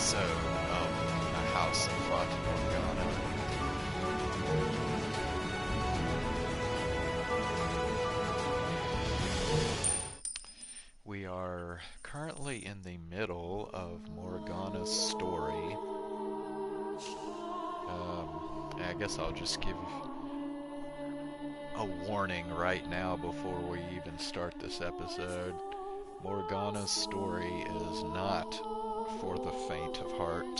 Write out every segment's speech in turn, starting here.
episode of A House of Fata Morgana. We are currently in the middle of Morgana's story. I guess I'll just give a warning right now before we even start this episode. Morgana's story is not for the faint of heart.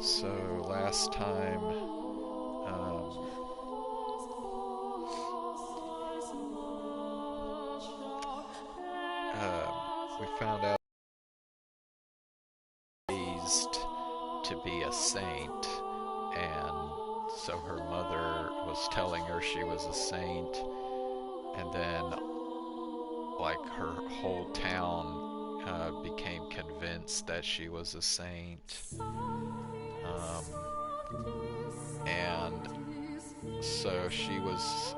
So last time, we found out raised to be a saint, and so her mother was telling her she was a saint, and then like her whole town became convinced that she was a saint, and so she was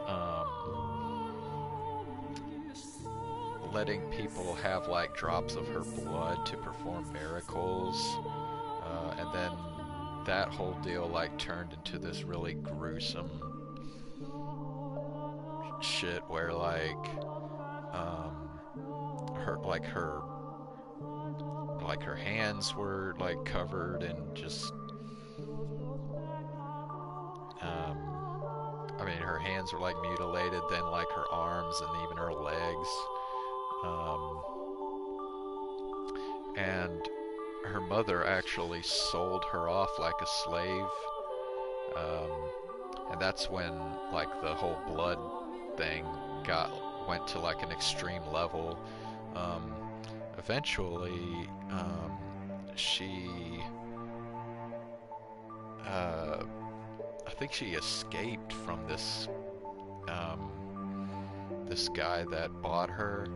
letting people have like drops of her blood to perform miracles, and then that whole deal like turned into this really gruesome shit where her hands were like covered in just her hands were like mutilated, then like her arms and even her legs, and her mother actually sold her off like a slave, and that's when like the whole blood thing went to like an extreme level. Eventually, she I think she escaped from this guy that bought her,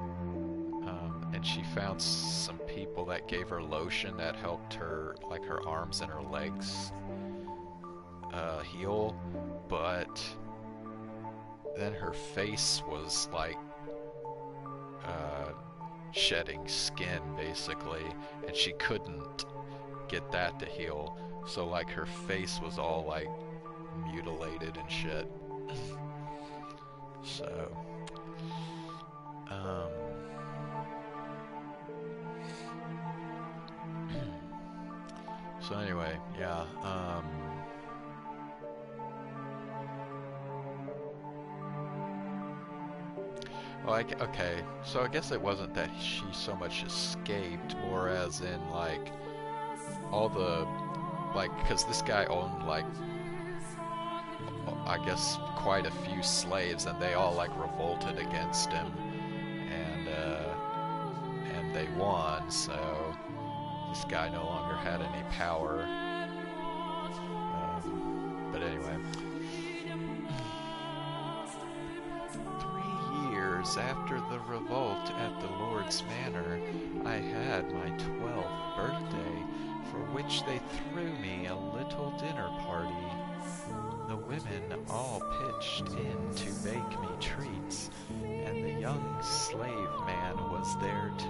and she found some people that gave her lotion that helped her, like her arms and her legs heal, but then her face was like shedding skin basically, and she couldn't get that to heal, so like her face was all like mutilated and shit. So so anyway, yeah, okay, so I guess it wasn't that she so much escaped, more as in like all the, like, because this guy owned like, I guess, quite a few slaves, and they all like revolted against him, and they won, so this guy no longer had any power. But anyway, 3 years after the revolt at the Lord's Manor, I had my 12th birthday, for which they threw me a little dinner party. The women all pitched in to bake me treats, and the young slave man was there too.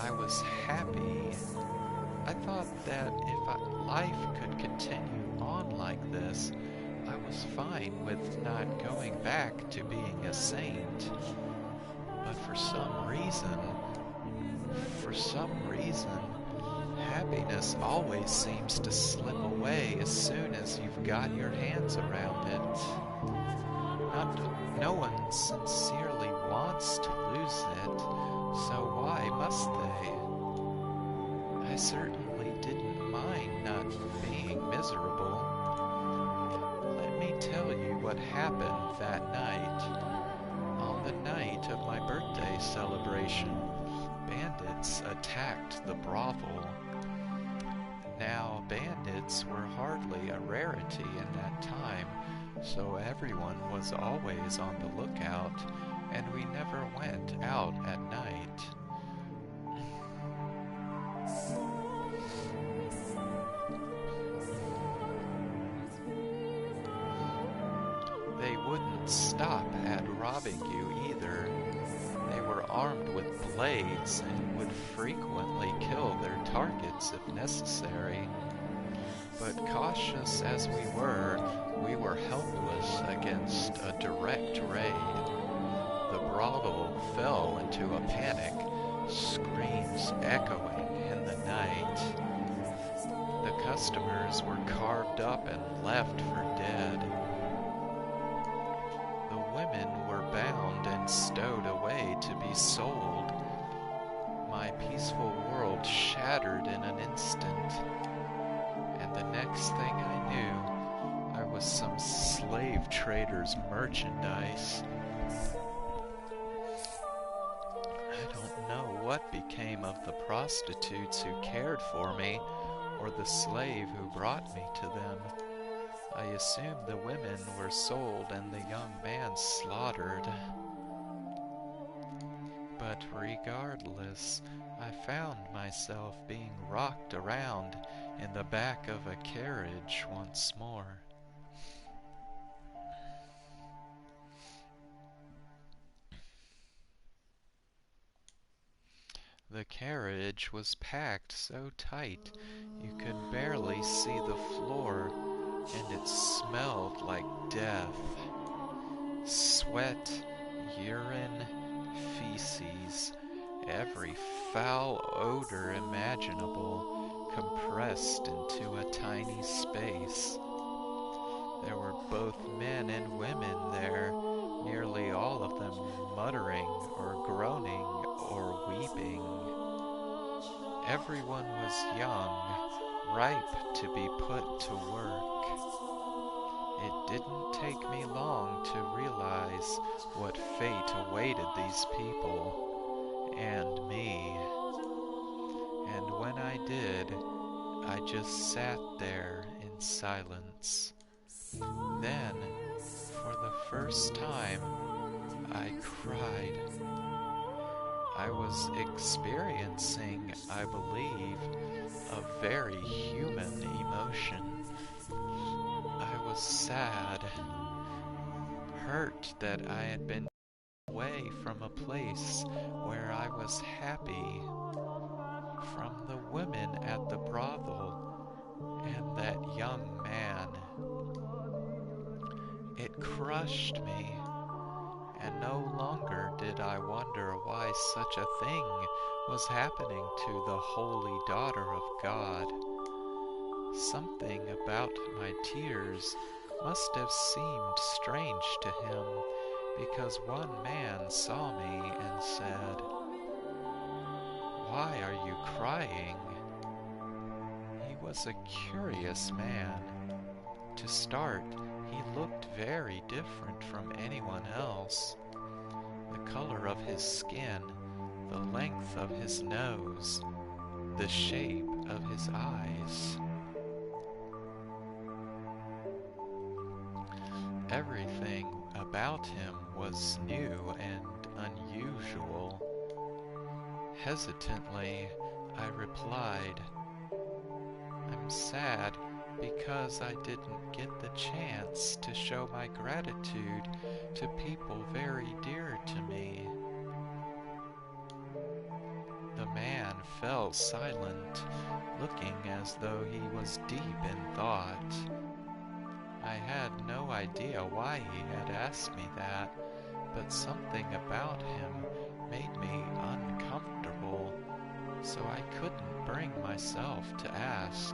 I was happy. I thought that if life could continue on like this, I was fine with not going back to being a saint. But for some reason, happiness always seems to slip away as soon as you've got your hands around it. No one sincerely wants to lose it, so why must they? I certainly didn't mind not being miserable. Let me tell you what happened that night. On the night of my birthday celebration, bandits attacked the brothel. Now, bandits were hardly a rarity in that time, so everyone was always on the lookout, and we never went out at night. They wouldn't stop at robbing you either. They were armed with blades and would frequently kill their targets if necessary. But cautious as we were helpless against a direct raid. The brothel fell into a panic, screams echoing in the night. The customers were carved up and left for dead. The women were bound and stowed away to be sold. My peaceful world shattered in an instant, and the next thing I knew, I was some slave trader's merchandise. I don't know what became of the prostitutes who cared for me, or the slave who brought me to them. I assume the women were sold and the young man slaughtered. But regardless, I found myself being rocked around in the back of a carriage once more. The carriage was packed so tight you could barely see the floor, and it smelled like death. Sweat, urine, feces, every foul odor imaginable compressed into a tiny space. There were both men and women there, nearly all of them muttering or groaning or weeping. Everyone was young, ripe to be put to work. It didn't take me long to realize what fate awaited these people and me. And when I did, I just sat there in silence. Then, for the first time, I cried. I was experiencing, I believe, a very human emotion. I was sad, hurt that I had been away from a place where I was happy, from the women at the brothel and that young man. It crushed me, and no longer did I wonder why such a thing was happening to the holy daughter of God. Something about my tears must have seemed strange to him, because one man saw me and said, "Why are you crying?" He was a curious man. To start, he looked very different from anyone else. The color of his skin, the length of his nose, the shape of his eyes. Everything about him was new and unusual. Hesitantly, I replied, "I'm sad because I didn't get the chance to show my gratitude to people very dear to me." The man fell silent, looking as though he was deep in thought. I had no idea why he had asked me that, but something about him made me uncomfortable, so I couldn't bring myself to ask.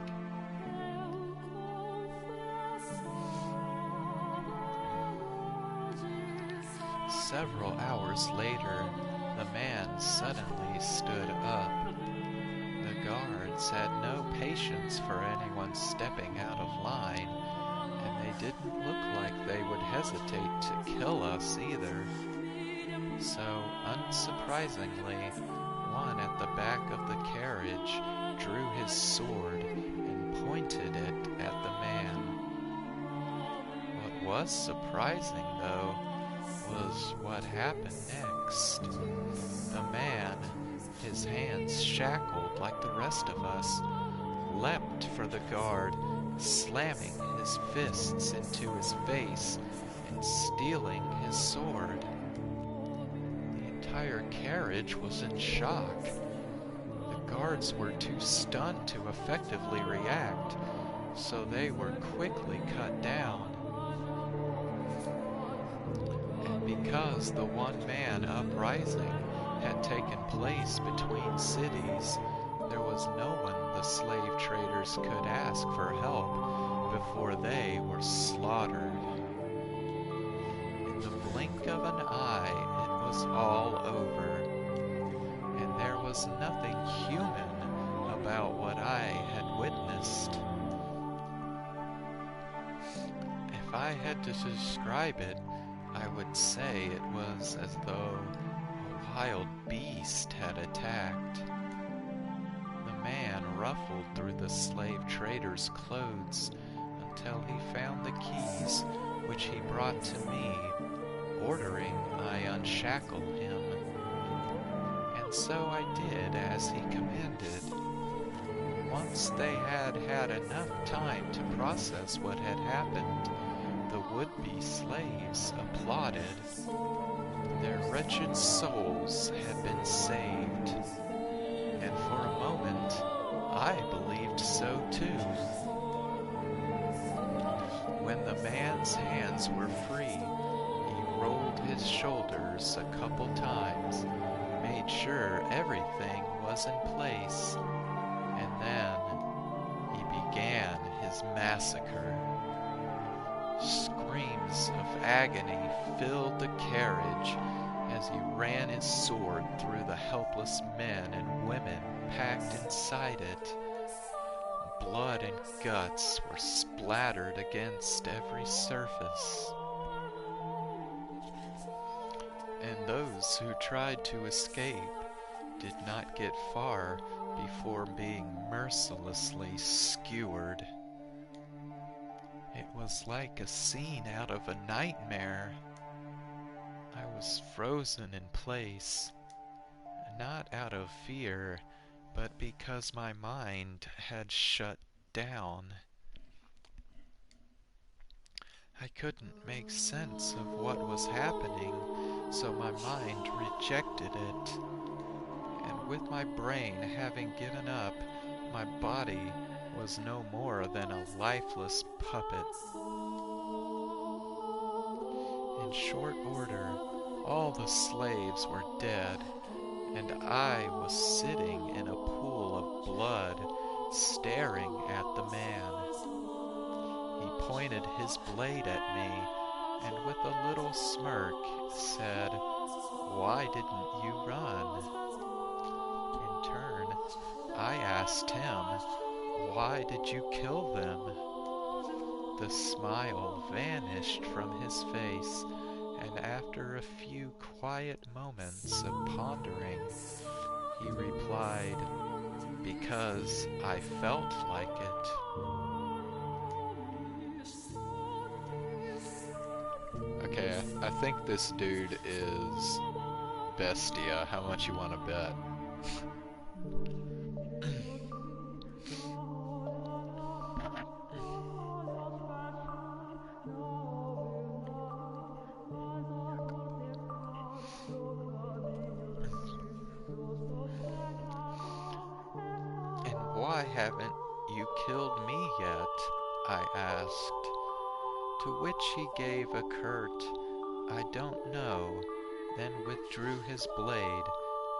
Several hours later, the man suddenly stood up. The guards had no patience for anyone stepping out of line, and they didn't look like they would hesitate to kill us either. So, unsurprisingly, one at the back of the carriage drew his sword and pointed it at the man. What was surprising, though, was what happened next. The man, his hands shackled like the rest of us, leapt for the guard, slamming his fists into his face and stealing his sword. The entire carriage was in shock. The guards were too stunned to effectively react, so they were quickly cut down. And because the one-man uprising had taken place between cities, there was no one the slave traders could ask for help before they were slaughtered. In the blink of an eye, it was all over, and there was nothing human about what I had witnessed. If I had to describe it, I would say it was as though a wild beast had attacked. The man ruffled through the slave trader's clothes until he found the keys, which he brought to me, ordering I unshackle him. And so I did as he commanded. Once they had had enough time to process what had happened, the would-be slaves applauded. Their wretched souls had been saved. And for a moment, I believed so too. When the man's hands were free, he rolled his shoulders a couple times, made sure everything was in place, and then he began his massacre. Screams of agony filled the carriage as he ran his sword through the helpless men and women packed inside it. Blood and guts were splattered against every surface. And those who tried to escape did not get far before being mercilessly skewered. It was like a scene out of a nightmare. I was frozen in place, not out of fear, but because my mind had shut down. I couldn't make sense of what was happening, so my mind rejected it. And with my brain having given up, my body was no more than a lifeless puppet. In short order, all the slaves were dead, and I was sitting in a pool of blood, staring at the man. He pointed his blade at me, and with a little smirk said, "Why didn't you run?" In turn, I asked him, "Why did you kill them?" The smile vanished from his face, and after a few quiet moments of pondering, he replied, "Because I felt like it." Okay, I think this dude is Bestia. How much you want to bet? And why haven't you killed me yet? I asked. To which he gave a curt, "I don't know," then withdrew his blade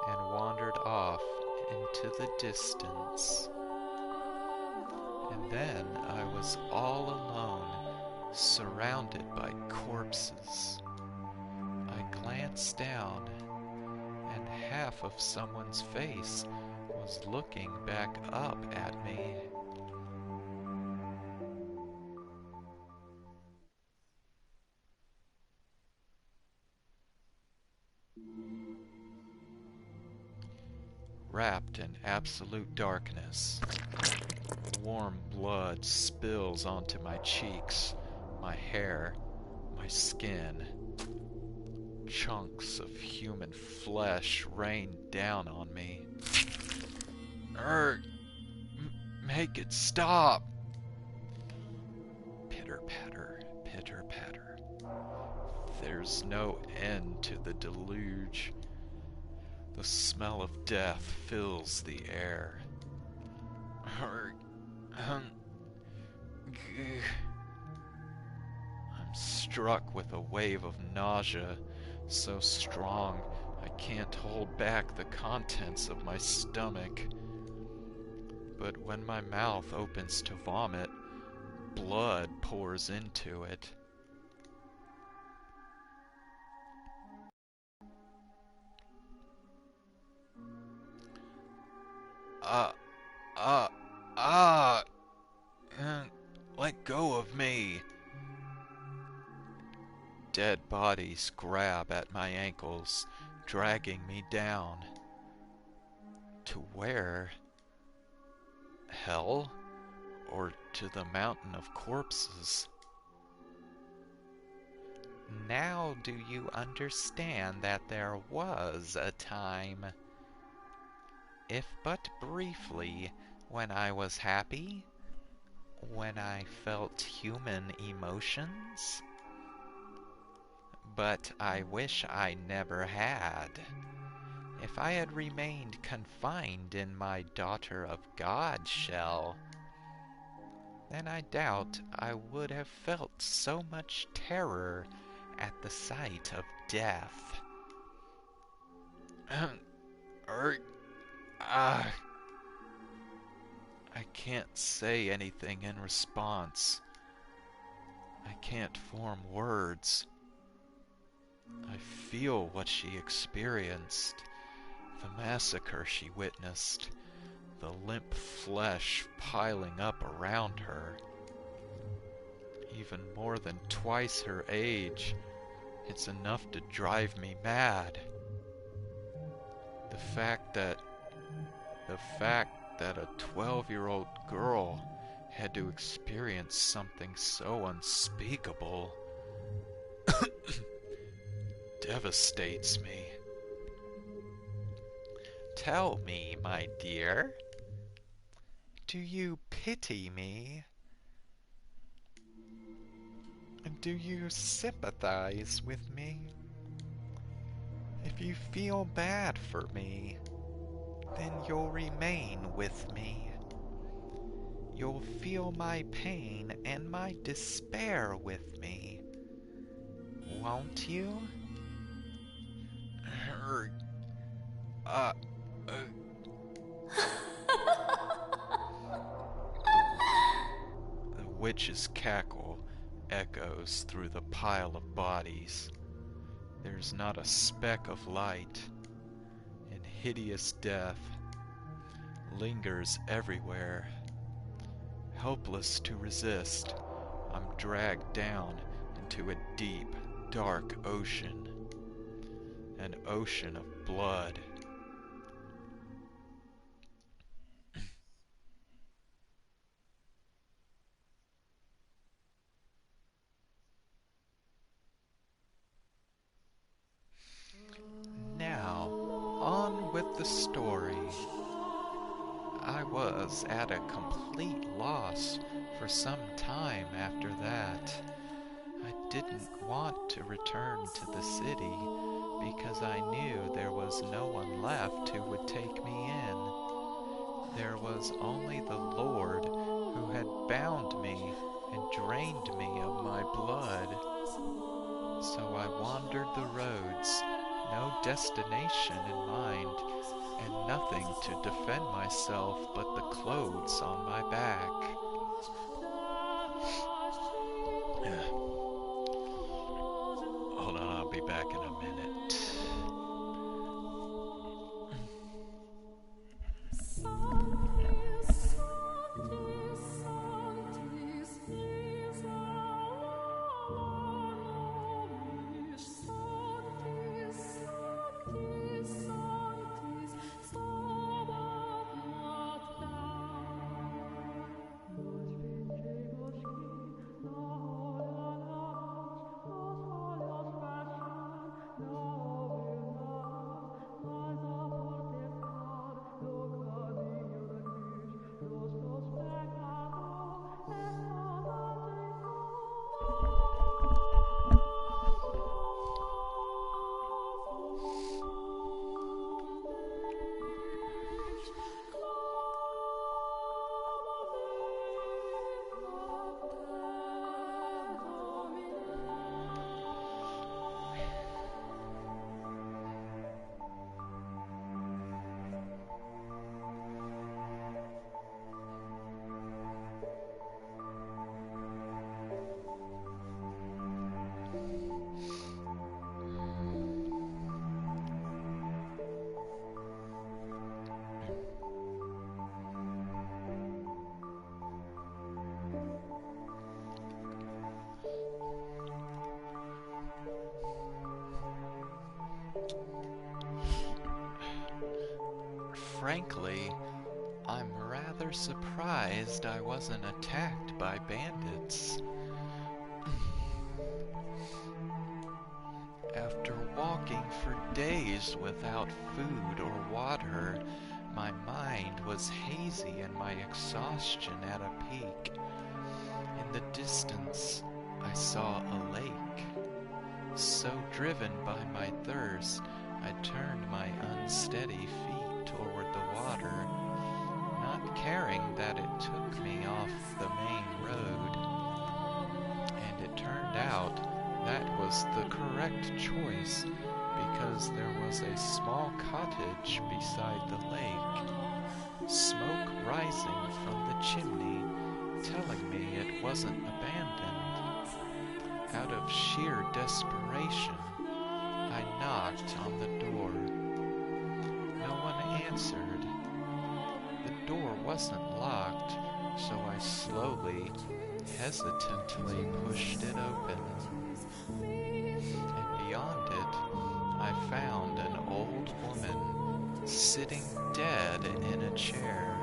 and wandered off into the distance. And then I was all alone, surrounded by corpses. I glanced down, and half of someone's face was looking back up at me. Wrapped in absolute darkness, warm blood spills onto my cheeks, my hair, my skin. Chunks of human flesh rain down on me. Urgh! Make it stop! Pitter-patter, pitter-patter. There's no end to the deluge. The smell of death fills the air. I'm struck with a wave of nausea so strong I can't hold back the contents of my stomach. But when my mouth opens to vomit, blood pours into it. Ah, ah, ah! Let go of me! Dead bodies grab at my ankles, dragging me down. To where? Hell? Or to the mountain of corpses? Now do you understand that there was a time, if but briefly, when I was happy? When I felt human emotions? But I wish I never had. If I had remained confined in my Daughter of God shell, then I doubt I would have felt so much terror at the sight of death. I can't say anything in response. I can't form words. I feel what she experienced, the massacre she witnessed, the limp flesh piling up around her. Even more than twice her age, it's enough to drive me mad. The fact that a 12-year-old girl had to experience something so unspeakable devastates me. Tell me, my dear, do you pity me? And do you sympathize with me? If you feel bad for me, then you'll remain with me. You'll feel my pain and my despair with me. Won't you? Uh, uh, the witch's cackle echoes through the pile of bodies. There's not a speck of light, and hideous death lingers everywhere. Helpless to resist, I'm dragged down into a deep, dark ocean. An ocean of blood. Now, on with the story. I was at a complete loss for some time after that. I didn't want to return to the city because I knew there was no one left who would take me in. There was only the Lord who had bound me and drained me of my blood. So I wandered the roads, no destination in mind, and nothing to defend myself but the clothes on my back. Hold on, I'll be back in a minute. frankly, I'm rather surprised I wasn't attacked by bandits. After walking for days without food or water, my mind was hazy and my exhaustion at a peak. In the distance, I saw a lake. So driven by my thirst, I turned my unsteady feet toward the water, not caring that it took me off the main road. And it turned out that was the correct choice, because there was a small cottage beside the lake, smoke rising from the chimney, telling me it wasn't abandoned. Out of sheer desperation, I knocked on the door. No one answered. The door wasn't locked, so I slowly, hesitantly pushed it open. And beyond it, I found an old woman sitting dead in a chair.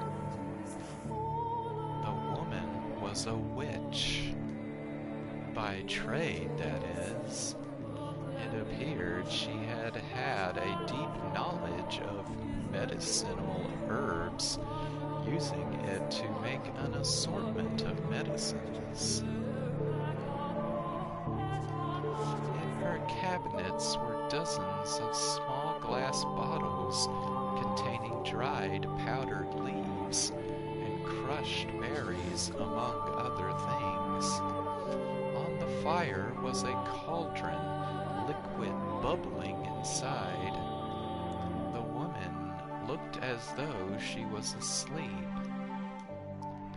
The woman was a witch. By trade, that is. It appeared she had had a deep knowledge of medicinal herbs, using it to make an assortment of medicines. In her cabinets were dozens of small glass bottles containing dried powdered leaves and crushed berries, among other things. On the fire was a cauldron, liquid bubbling inside. The woman looked as though she was asleep.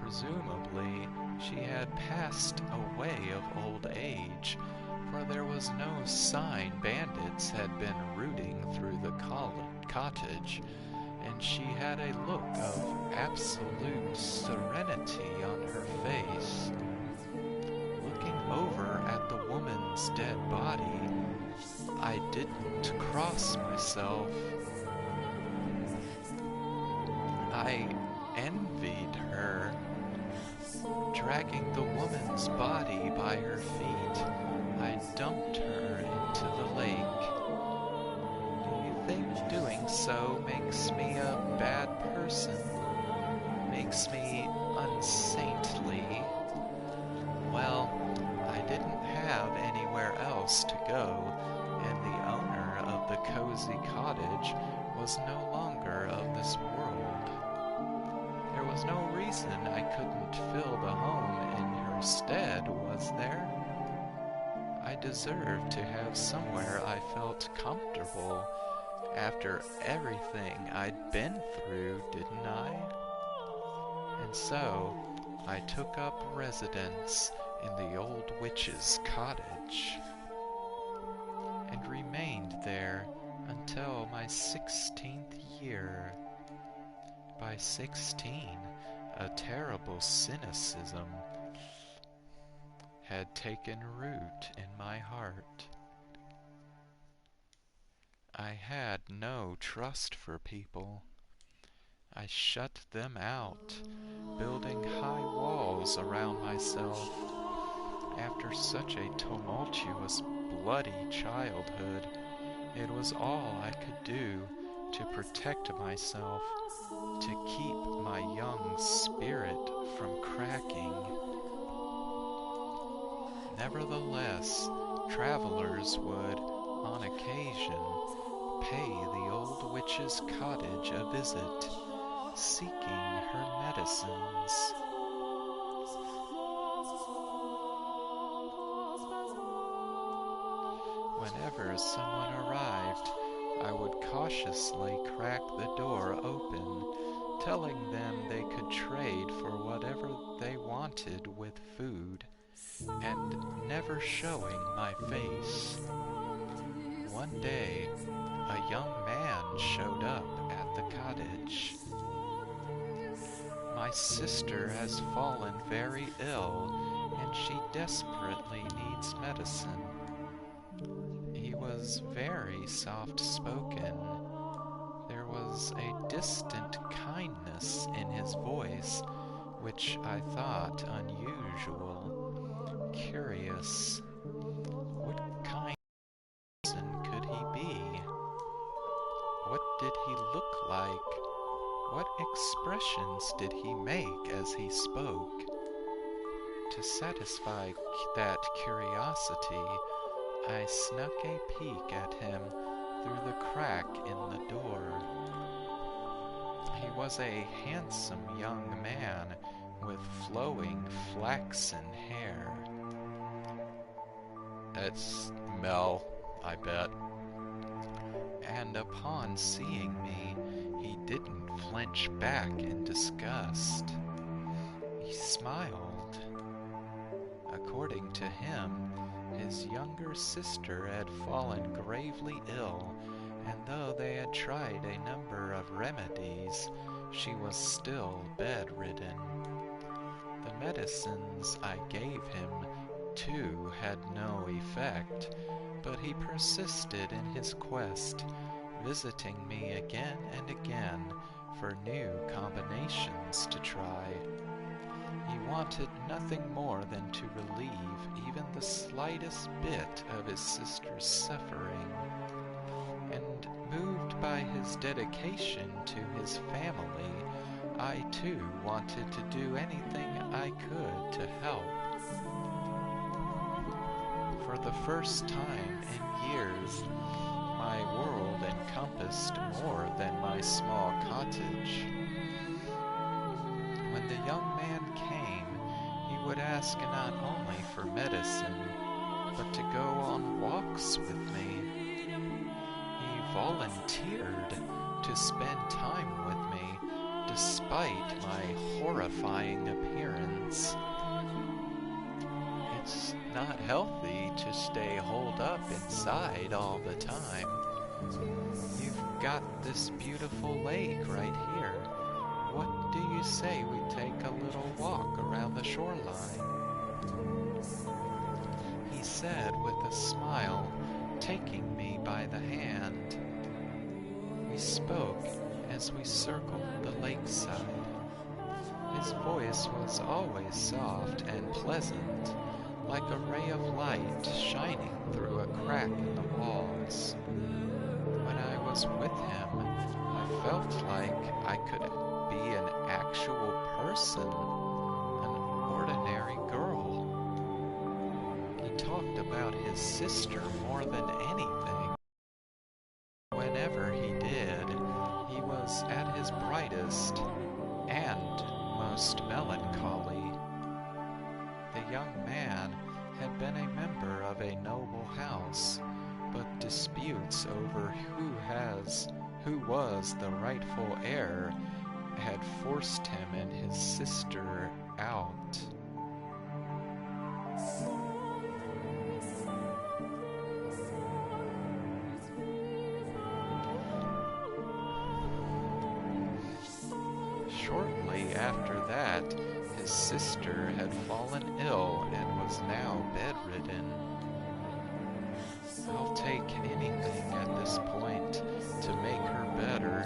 Presumably, she had passed away of old age, for there was no sign bandits had been rooting through the cottage, and she had a look of absolute serenity on her face. Looking over at the woman's dead body, I didn't cross myself. I envied her. Dragging the woman's body by her feet, I dumped her into the lake. Do you think doing so makes me a bad person? Makes me unsaintly? Well, I didn't have anywhere else to go, and the owner of the cozy cottage was no longer of this world. There was no reason I couldn't fill the home in her stead, was there? I deserved to have somewhere I felt comfortable after everything I'd been through, didn't I? And so, I took up residence in the old witch's cottage, and remained there until my 16th year. By 16, a terrible cynicism had taken root in my heart. I had no trust for people. I shut them out, building high walls around myself. After such a tumultuous, bloody childhood, it was all I could do to protect myself, to keep my young spirit from cracking. Nevertheless, travelers would, on occasion, pay the old witch's cottage a visit, seeking her medicines. Whenever someone arrived, I would cautiously crack the door open, telling them they could trade for whatever they wanted with food, and never showing my face. One day, a young man showed up at the cottage. My sister has fallen very ill, and she desperately needs medicine. He was very soft-spoken. There was a distant kindness in his voice, which I thought unusual. Curious, what kind of person could he be? What did he look like? What expressions did he make as he spoke? To satisfy that curiosity, I snuck a peek at him through the crack in the door. He was a handsome young man with flowing flaxen hair. "It's Mel, I bet." And upon seeing me, he didn't flinch back in disgust. He smiled. According to him, his younger sister had fallen gravely ill, and though they had tried a number of remedies, she was still bedridden. The medicines I gave him, too, had no effect, but he persisted in his quest, visiting me again and again for new combinations to try. He wanted nothing more than to relieve even the slightest bit of his sister's suffering, and moved by his dedication to his family, I too wanted to do anything I could to help. For the first time in years, my world encompassed more than my small cottage. When the young man came, he would ask not only for medicine, but to go on walks with me. He volunteered to spend time with me, despite my horrifying appearance. It's not healthy to stay holed up inside all the time. You've got this beautiful lake right here. What do you say we take a little walk around the shoreline? He said with a smile, taking me by the hand. We spoke as we circled the lakeside. His voice was always soft and pleasant, like a ray of light shining through a crack in the walls. When I was with him, I felt like I could be an actual person, an ordinary girl. He talked about his sister more than anything. Whenever he did, he was at his brightest and most melancholy. The young man had been a member of a noble house, but disputes over who was the rightful heir had forced him and his sister out. Shortly after that, his sister had fallen ill and was now bedridden. I'll take anything at this point to make her better.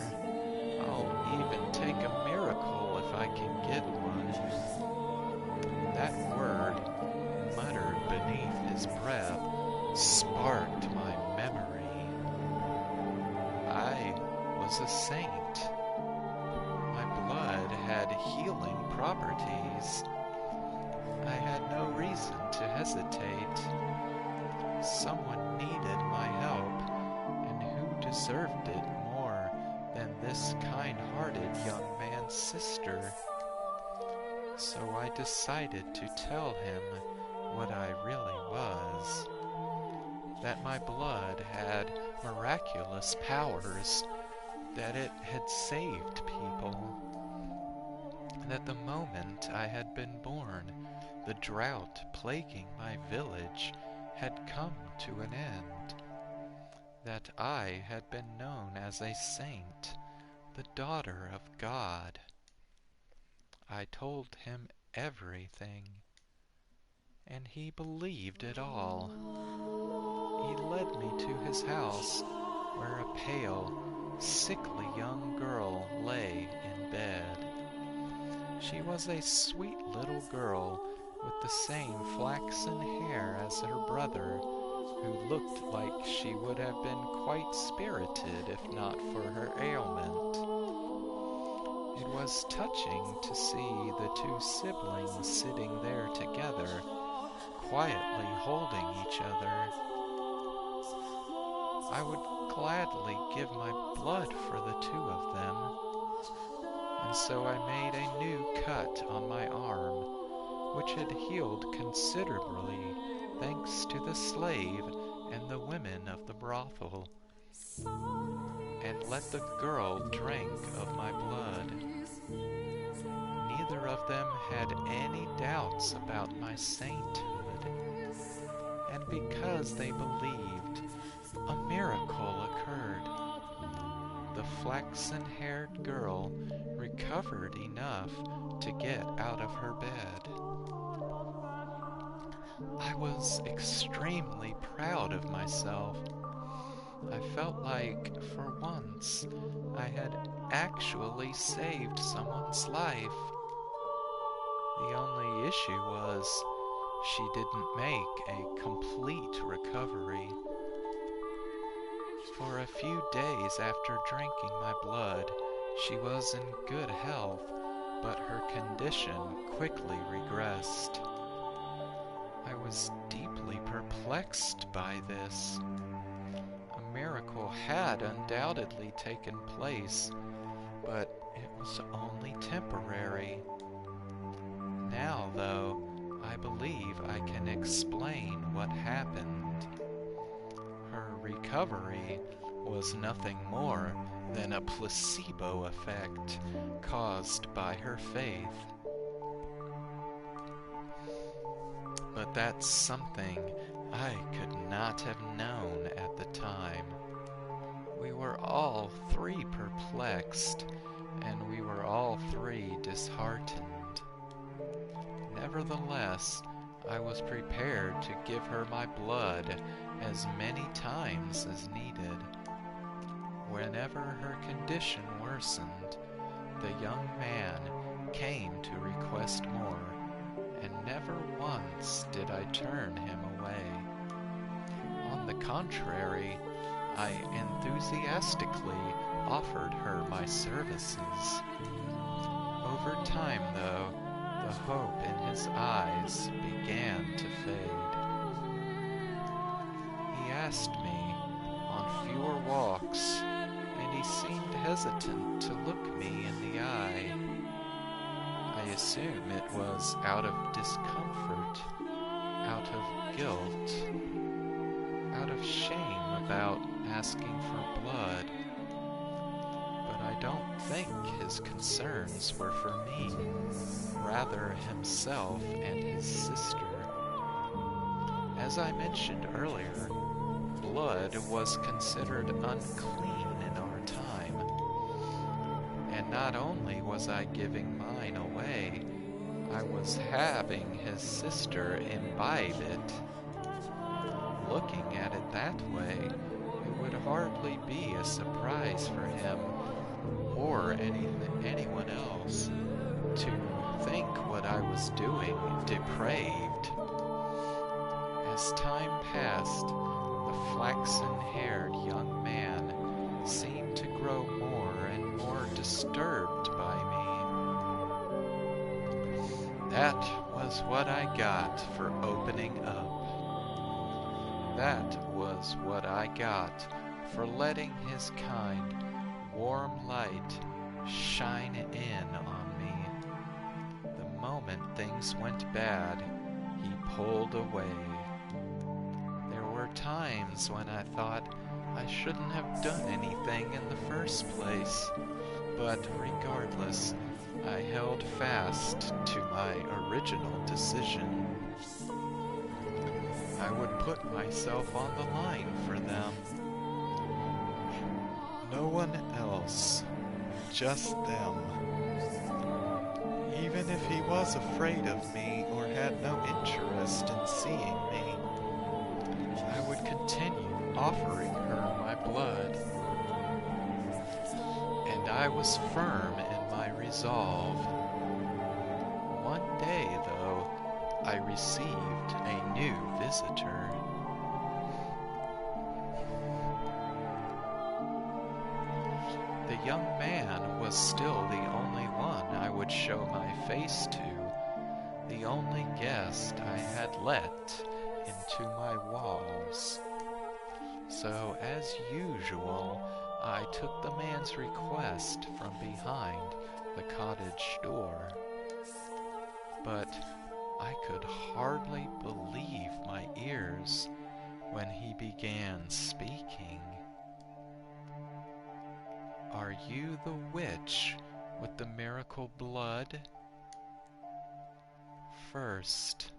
I'll even take a miracle if I can get one. That word, muttered beneath his breath, sparked my memory. I was a saint. My blood had healing properties. I had no reason to hesitate. Someone needed my help, and who deserved it more than this kind-hearted young man's sister? So I decided to tell him what I really was. That my blood had miraculous powers, that it had saved people. That the moment I had been born, the drought plaguing my village had come to an end. That I had been known as a saint, the daughter of God. I told him everything, and he believed it all. He led me to his house, where a pale, sickly young girl lay in bed. She was a sweet little girl with the same flaxen hair as her brother, who looked like she would have been quite spirited if not for her ailment. It was touching to see the two siblings sitting there together, quietly holding each other. I would gladly give my blood for the two of them, and so I made a new cut on my arm, which had healed considerably thanks to the slave and the women of the brothel, and let the girl drink of my blood. Neither of them had any doubts about my sainthood, and because they believed, a miracle occurred. The flaxen-haired girl recovered enough to get out of her bed. I was extremely proud of myself. I felt like, for once, I had actually saved someone's life. The only issue was, she didn't make a complete recovery. For a few days after drinking my blood, she was in good health, but her condition quickly regressed. I was deeply perplexed by this. A miracle had undoubtedly taken place, but it was only temporary. Now, though, I believe I can explain what happened. Her recovery was nothing more than a placebo effect caused by her faith. But that's something I could not have known at the time. We were all three perplexed, and we were all three disheartened. Nevertheless, I was prepared to give her my blood as many times as needed. Whenever her condition worsened, the young man came to request more, and never once did I turn him away. On the contrary, I enthusiastically offered her my services. Over time, though, the hope in his eyes began to fade. He asked me on fewer walks, and he seemed hesitant to look me in the eye. I assume it was out of discomfort, out of guilt, out of shame about asking for blood. But I don't think his concerns were for me, rather himself and his sister. As I mentioned earlier, blood was considered unclean in our time. And not only was I giving mine away, I was having his sister imbibe it. Looking at it that way, it would hardly be a surprise for him or anyone else to think what I was doing depraved. As time passed, the flaxen-haired young man seemed to grow more and more disturbed by me. That was what I got for opening up. That was what I got for letting his kind, warm light shine in on me. The moment things went bad, he pulled away. There were times when I thought I shouldn't have done anything in the first place, but regardless, I held fast to my original decision. I would put myself on the line for them. No one else, just them. Even if he was afraid of me or had no interest in seeing me, I would continue offering her my blood. I was firm in my resolve. One day, though, I received a new visitor. The young man was still the only one I would show my face to, the only guest I had let into my walls. So, as usual, I took the man's request from behind the cottage door. But I could hardly believe my ears when he began speaking. "Are you the witch with the miracle blood? First,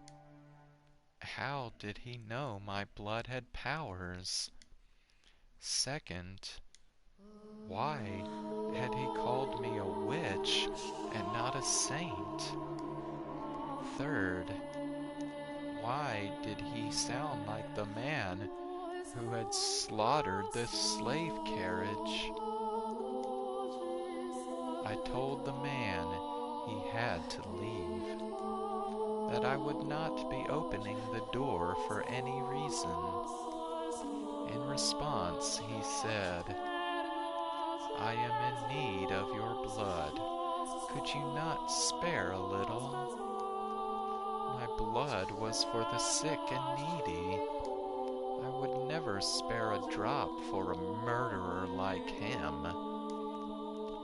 how did he know my blood had powers? Second, why had he called me a witch and not a saint? Third, why did he sound like the man who had slaughtered the slave carriage?" I told the man he had to leave, that I would not be opening the door for any reason. In response, he said, "I am in need of your blood. Could you not spare a little?" My blood was for the sick and needy. I would never spare a drop for a murderer like him.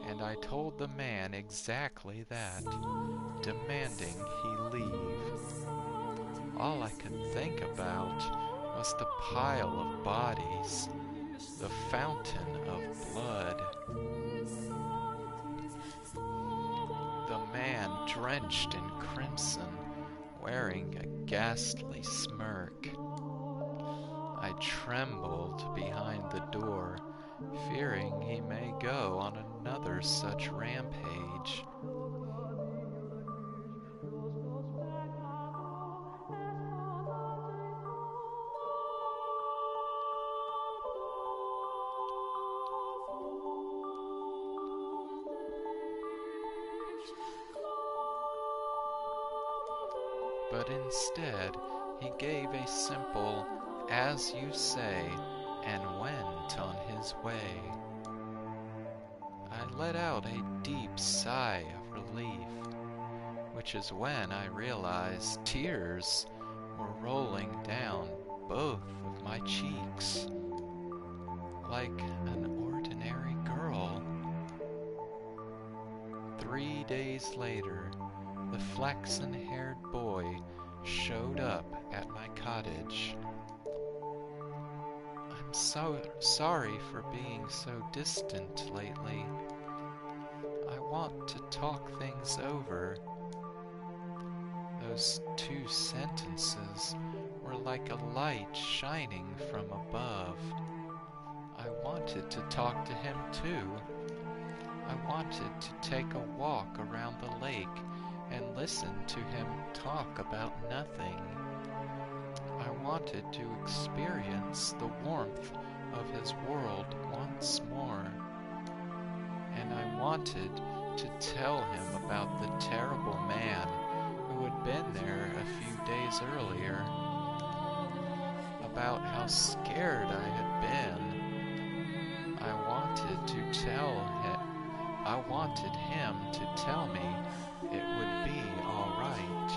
And I told the man exactly that, demanding he leave. All I could think about was the pile of bodies, the fountain of blood. The man drenched in crimson, wearing a ghastly smirk. I trembled behind the door, fearing he may go on another such rampage. But instead, he gave a simple, "as you say," and went on his way. I let out a deep sigh of relief, which is when I realized tears were rolling down both of my cheeks, like an ordinary girl. 3 days later, the flaxen-haired boy showed up at my cottage. "I'm so sorry for being so distant lately. I want to talk things over." Those 2 sentences were like a light shining from above. I wanted to talk to him too. I wanted to take a walk around the lake and listen to him talk about nothing. I wanted to experience the warmth of his world once more. And I wanted to tell him about the terrible man who had been there a few days earlier, about how scared I had been. I wanted him to tell me it would be all right.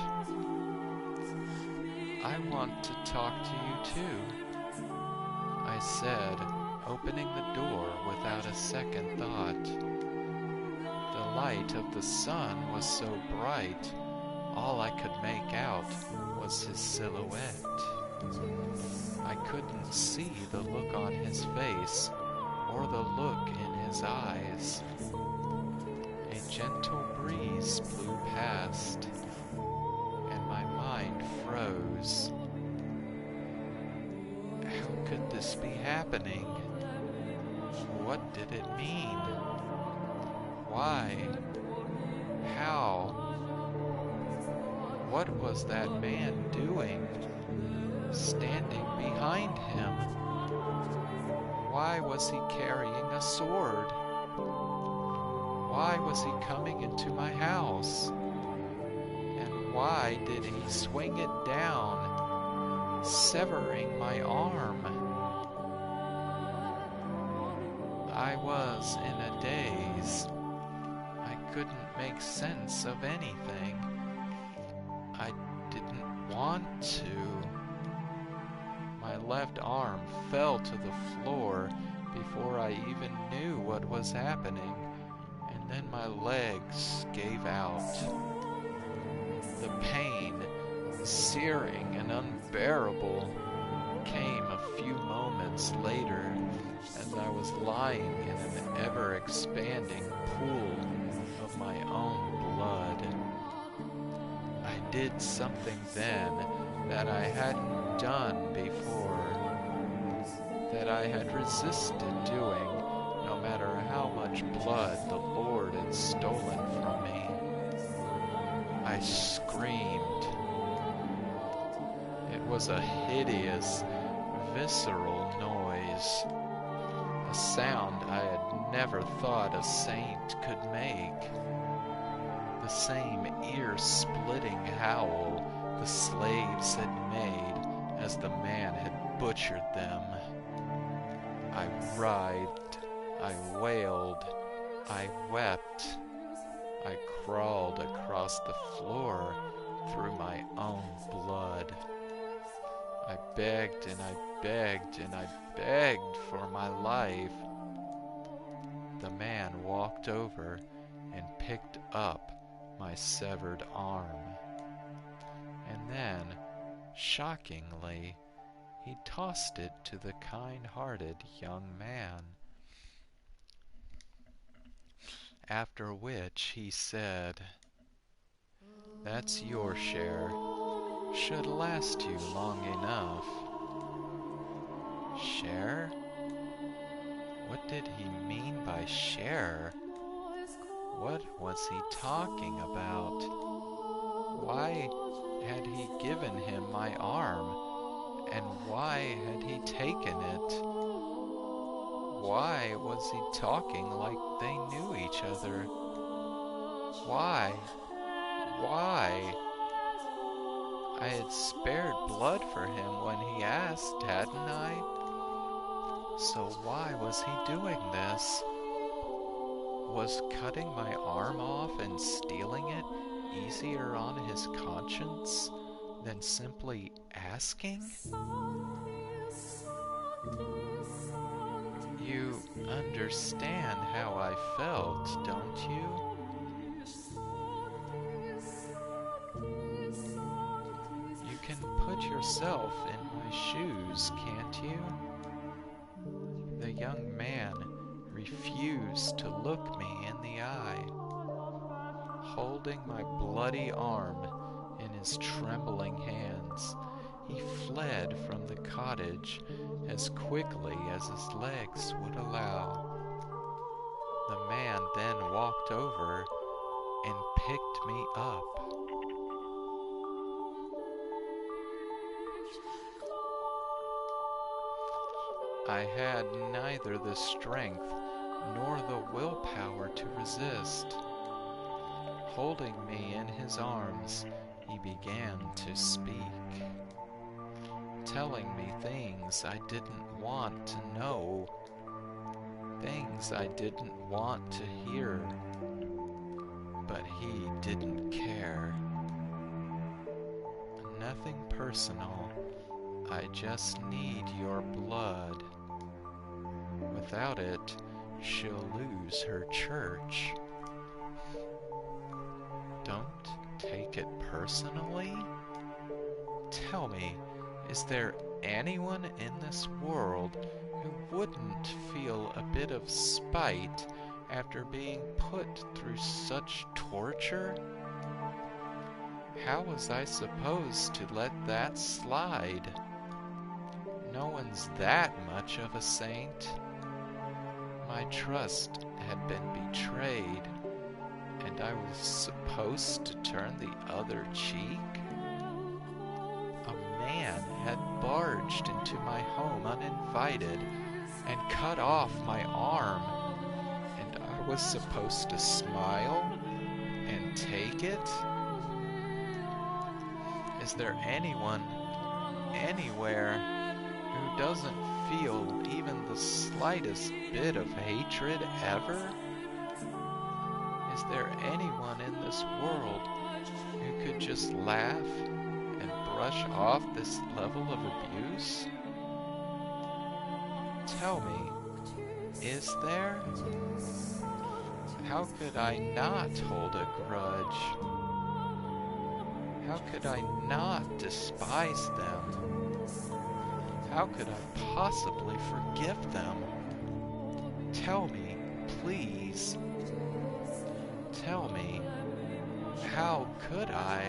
"I want to talk to you too," I said, opening the door without a second thought. The light of the sun was so bright, all I could make out was his silhouette. I couldn't see the look on his face or the look in his eyes. A gentle breeze blew past, and my mind froze. How could this be happening? What did it mean? Why? How? What was that man doing, standing behind him? Why was he carrying a sword? why was he coming into my house? And why did he swing it down, severing my arm? I was in a daze. I couldn't make sense of anything. I didn't want to. My left arm fell to the floor before I even knew what was happening, and then my legs gave out. The pain, searing and unbearable, came a few moments later as I was lying in an ever-expanding pool of my own blood. I did something then that I hadn't done before, that I had resisted doing, no matter how much blood the Lord had stolen from me. I screamed. It was a hideous, visceral noise, a sound I had never thought a saint could make. The same ear-splitting howl the slaves had made as the man had butchered them. I writhed, I wailed, I wept, I crawled across the floor through my own blood. I begged and I begged and I begged for my life. The man walked over and picked up my severed arm. And then, shockingly, he tossed it to the kind-hearted young man. After which he said, "That's your share. Should last you long enough." Share? What did he mean by share? What was he talking about? Why had he given him my arm? And why had he taken it? Why was he talking like they knew each other? Why? Why? I had spared blood for him when he asked, hadn't I? So why was he doing this? Was cutting my arm off and stealing it easier on his conscience than simply asking? You understand how I felt, don't you? You can put yourself in my shoes, can't you? The young man refused to look me in the eye. Holding my bloody arm in his trembling hands, he fled from the cottage as quickly as his legs would allow. The man then walked over and picked me up. I had neither the strength nor the willpower to resist. Holding me in his arms, he began to speak, telling me things I didn't want to know, things I didn't want to hear, but he didn't care. Nothing personal, I just need your blood. Without it, she'll lose her church. Don't take it personally? Tell me, is there anyone in this world who wouldn't feel a bit of spite after being put through such torture? How was I supposed to let that slide? No one's that much of a saint. My trust had been betrayed, and I was supposed to turn the other cheek? A man had barged into my home uninvited and cut off my arm, and I was supposed to smile and take it? Is there anyone, anywhere, who doesn't feel even the slightest bit of hatred ever? Is there anyone in this world who could just laugh and brush off this level of abuse? Tell me, is there? How could I not hold a grudge? How could I not despise them? How could I possibly forgive them? Tell me, please. Tell me, how could I?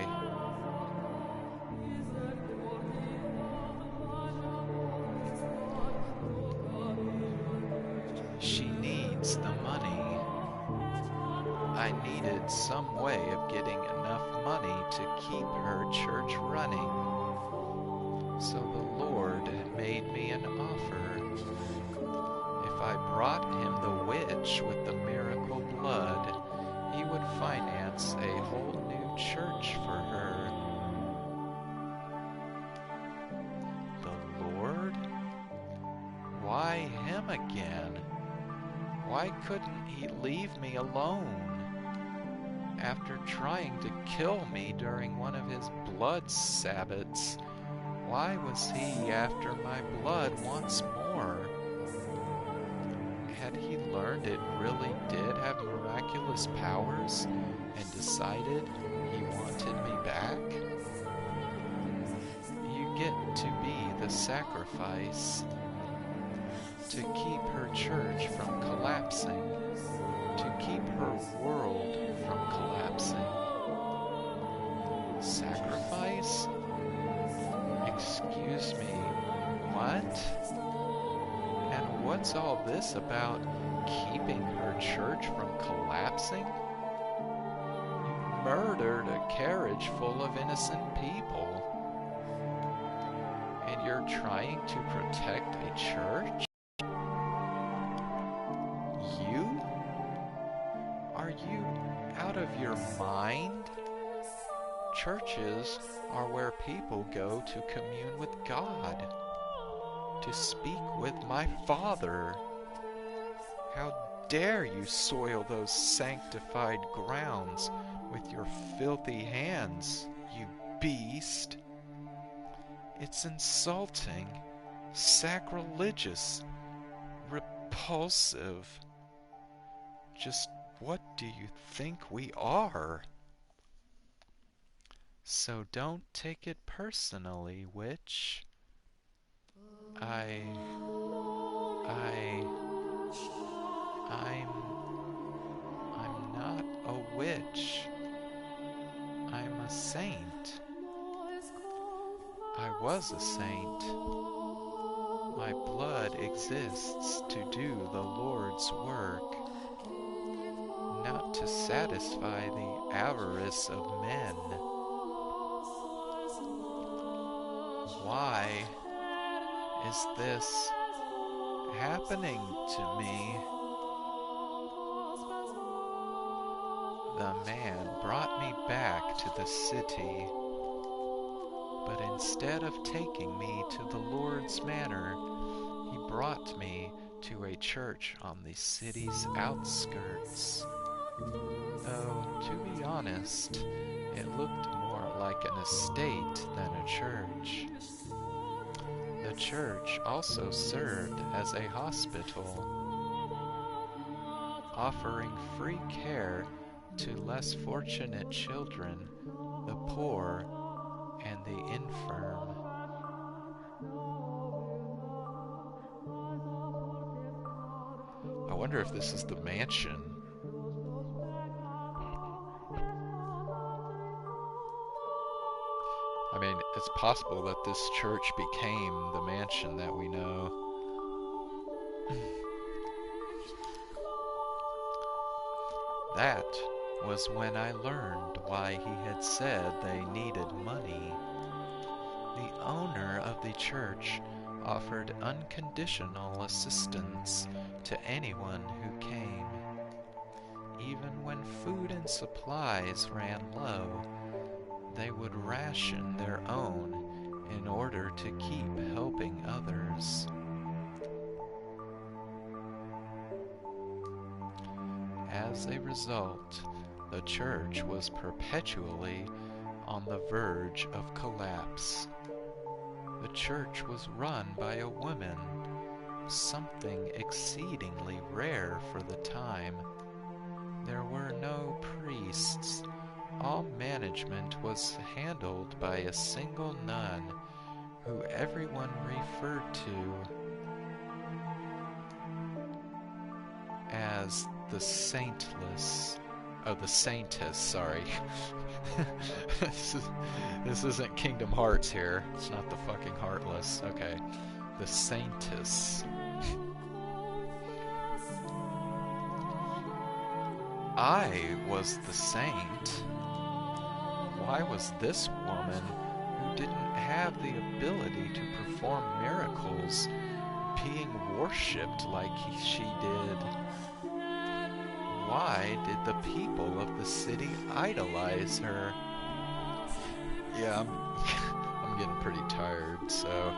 She needs the money. I needed some way of getting enough money to keep her church running. So the Lord made me an offer. If I brought him the witch with the miracle blood, he would finance a whole new church for her. The Lord? Why him again? Why couldn't he leave me alone? After trying to kill me during one of his blood Sabbats, why was he after my blood once more? Had he learned it really did have miraculous powers and decided he wanted me back? You get to be the sacrifice to keep her church from collapsing, to keep her world from collapsing. Sacrifice? Excuse me, what? And what's all this about keeping her church from collapsing? You murdered a carriage full of innocent people. And you're trying to protect a church? You? Are you out of your mind? Churches are where people go to commune with God, to speak with my Father. How dare you soil those sanctified grounds with your filthy hands, you beast? It's insulting, sacrilegious, repulsive. Just what do you think we are? So don't take it personally, witch. I'm not a witch. I'm a saint. I was a saint. My blood exists to do the Lord's work, not to satisfy the avarice of men. Why is this happening to me? The man brought me back to the city, but instead of taking me to the Lord's manor, he brought me to a church on the city's outskirts. Though, to be honest, it looked more like an estate than a church. The church also served as a hospital, offering free care to less fortunate children, the poor, and the infirm. I wonder if this is the mansion. I mean, it's possible that this church became the mansion that we know. That was when I learned why he had said they needed money. The owner of the church offered unconditional assistance to anyone who came. food and supplies ran low, they would ration their own in order to keep helping others. As a result, the church was perpetually on the verge of collapse. The church was run by a woman, something exceedingly rare for the time. There were no priests. All management was handled by a single nun who everyone referred to as the saintless. Oh, the saintess, sorry. This isn't Kingdom Hearts here. It's not the fucking Heartless. Okay. The saintess. I was the saint. Why was this woman, who didn't have the ability to perform miracles, being worshipped like she did? Why did the people of the city idolize her? Yeah, I'm getting pretty tired, so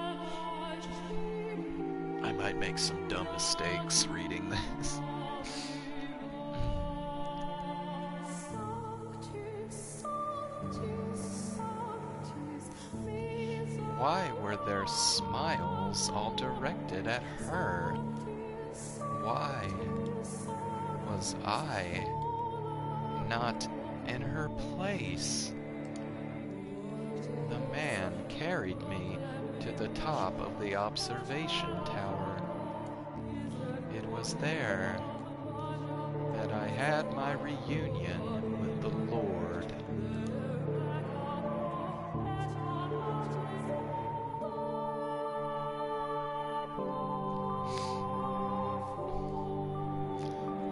I might make some dumb mistakes reading this. Why were their smiles all directed at her? Why was I not in her place? The man carried me to the top of the observation tower. It was there that I had my reunion with the Lord.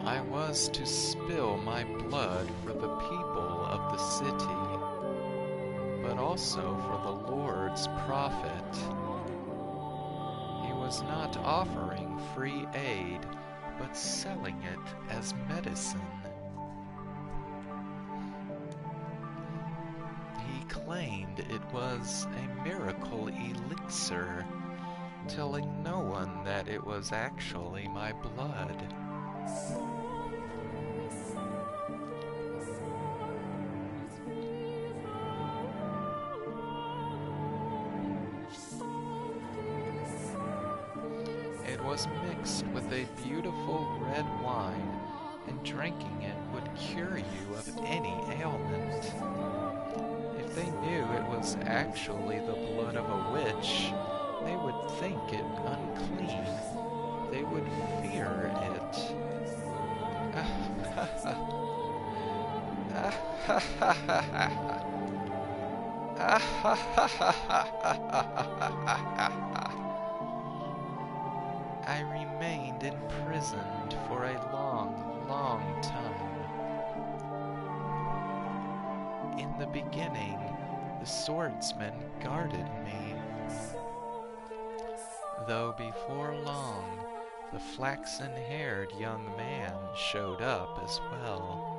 I was to spill my blood for the people of the city, but also for the Lord's prophet. He was not offering free aid, but selling it as medicine. He claimed it was a miracle elixir, telling no one that it was actually my blood. It was mixed with a beautiful red wine, and drinking it would cure you of any ailment. If they knew it was actually the blood of a witch, they would think it unclean. They would fear it. I remained imprisoned for a long, long time. In the beginning, the swordsman guarded me, though before long, the flaxen-haired young man showed up as well.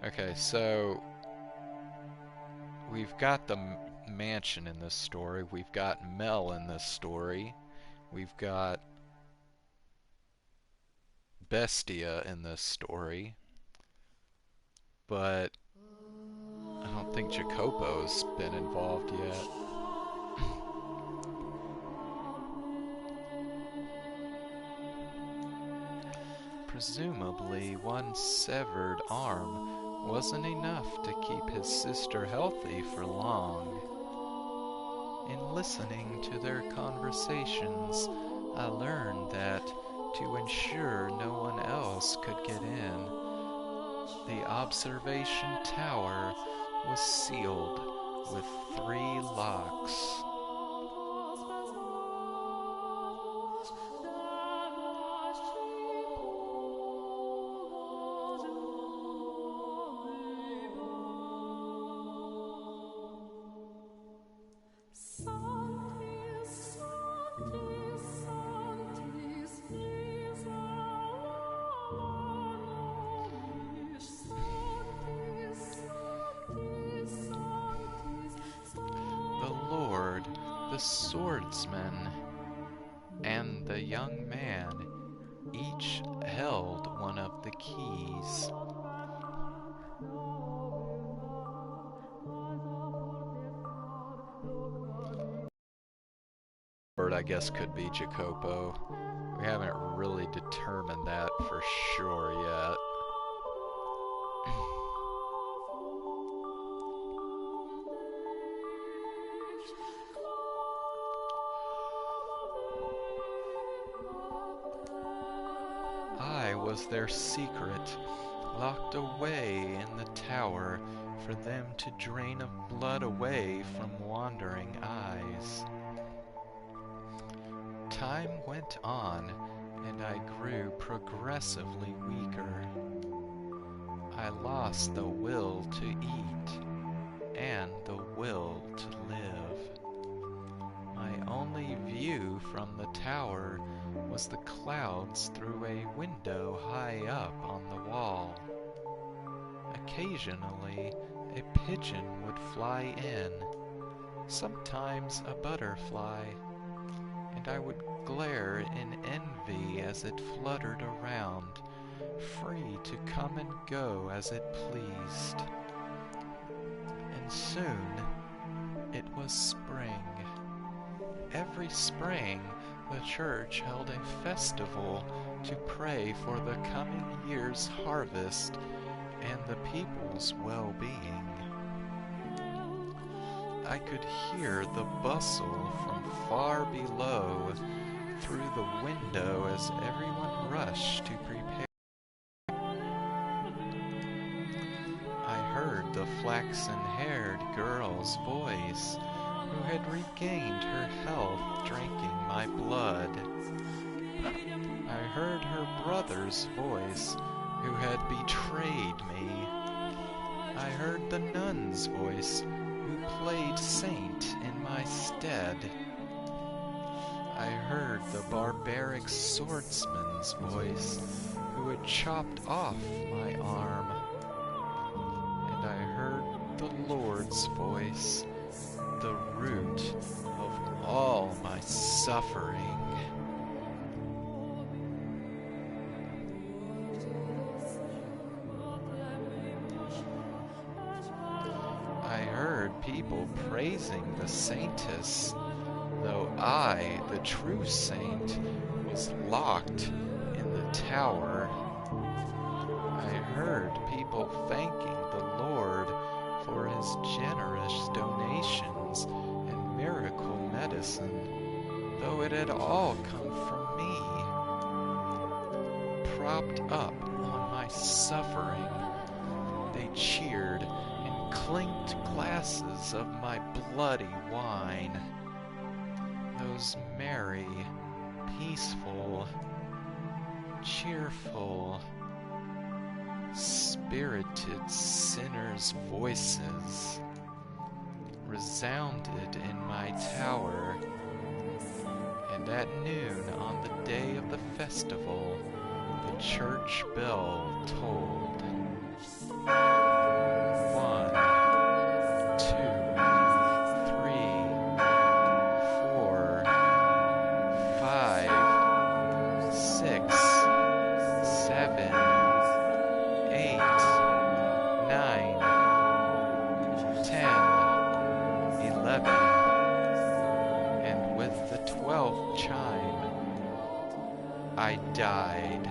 Okay, so we've got the mansion in this story, we've got Mel in this story, we've got Bestia in this story, but I don't think Jacopo's been involved yet. Presumably, one severed arm wasn't enough to keep his sister healthy for long. In listening to their conversations, I learned that to ensure no one else could get in, the observation tower was sealed with 3 locks. The swordsman and the young man each held one of the keys. Word, I guess, could be Jacopo. We haven't really determined that for sure yet. I was their secret, locked away in the tower for them to drain of blood away from wandering eyes. Time went on, and I grew progressively weaker. I lost the will to eat, and the will to live. My only view from the tower was the clouds through a window high up on the wall. Occasionally, a pigeon would fly in, sometimes a butterfly, and I would glare in envy as it fluttered around, free to come and go as it pleased. And soon it was spring. Every spring, the church held a festival to pray for the coming year's harvest and the people's well-being. I could hear the bustle from far below through the window as everyone rushed to prepare. I heard the flaxen-haired girl's voice, who had regained her health drinking my blood. I heard her brother's voice, who had betrayed me. I heard the nun's voice, who played saint in my stead. I heard the barbaric swordsman's voice, who had chopped off my arm. And I heard the Lord's voice, the root of all my suffering. I heard people praising the saintess, though I, the true saint, was locked in the tower. I heard people thanking the Lord for his generous donations and miracle medicine, though it had all come from me. Propped up on my suffering, they cheered and clinked glasses of my bloody wine. Those merry, peaceful, cheerful, spirited sinners' voices resounded in my tower, and at noon on the day of the festival, the church bell tolled. 1, 2, 3, 4, 5, 6, 7, 8, 9, 10, 11, and with the 12th chime, I died.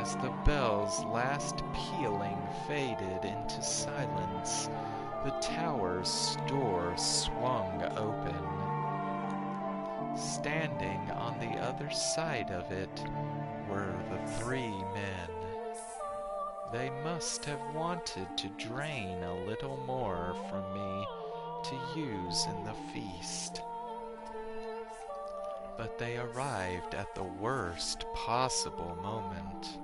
As the bell's last pealing faded into silence, the tower's door swung open. Standing on the other side of it were the 3 men. They must have wanted to drain a little more from me to use in the feast. But they arrived at the worst possible moment.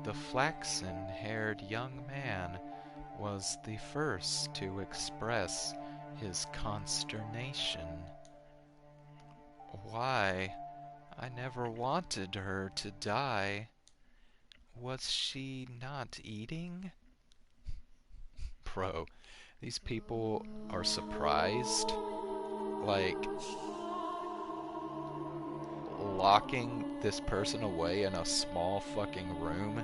The flaxen-haired young man was the first to express his consternation. Why, I never wanted her to die. Was she not eating? Bro, these people are surprised, like locking this person away in a small fucking room,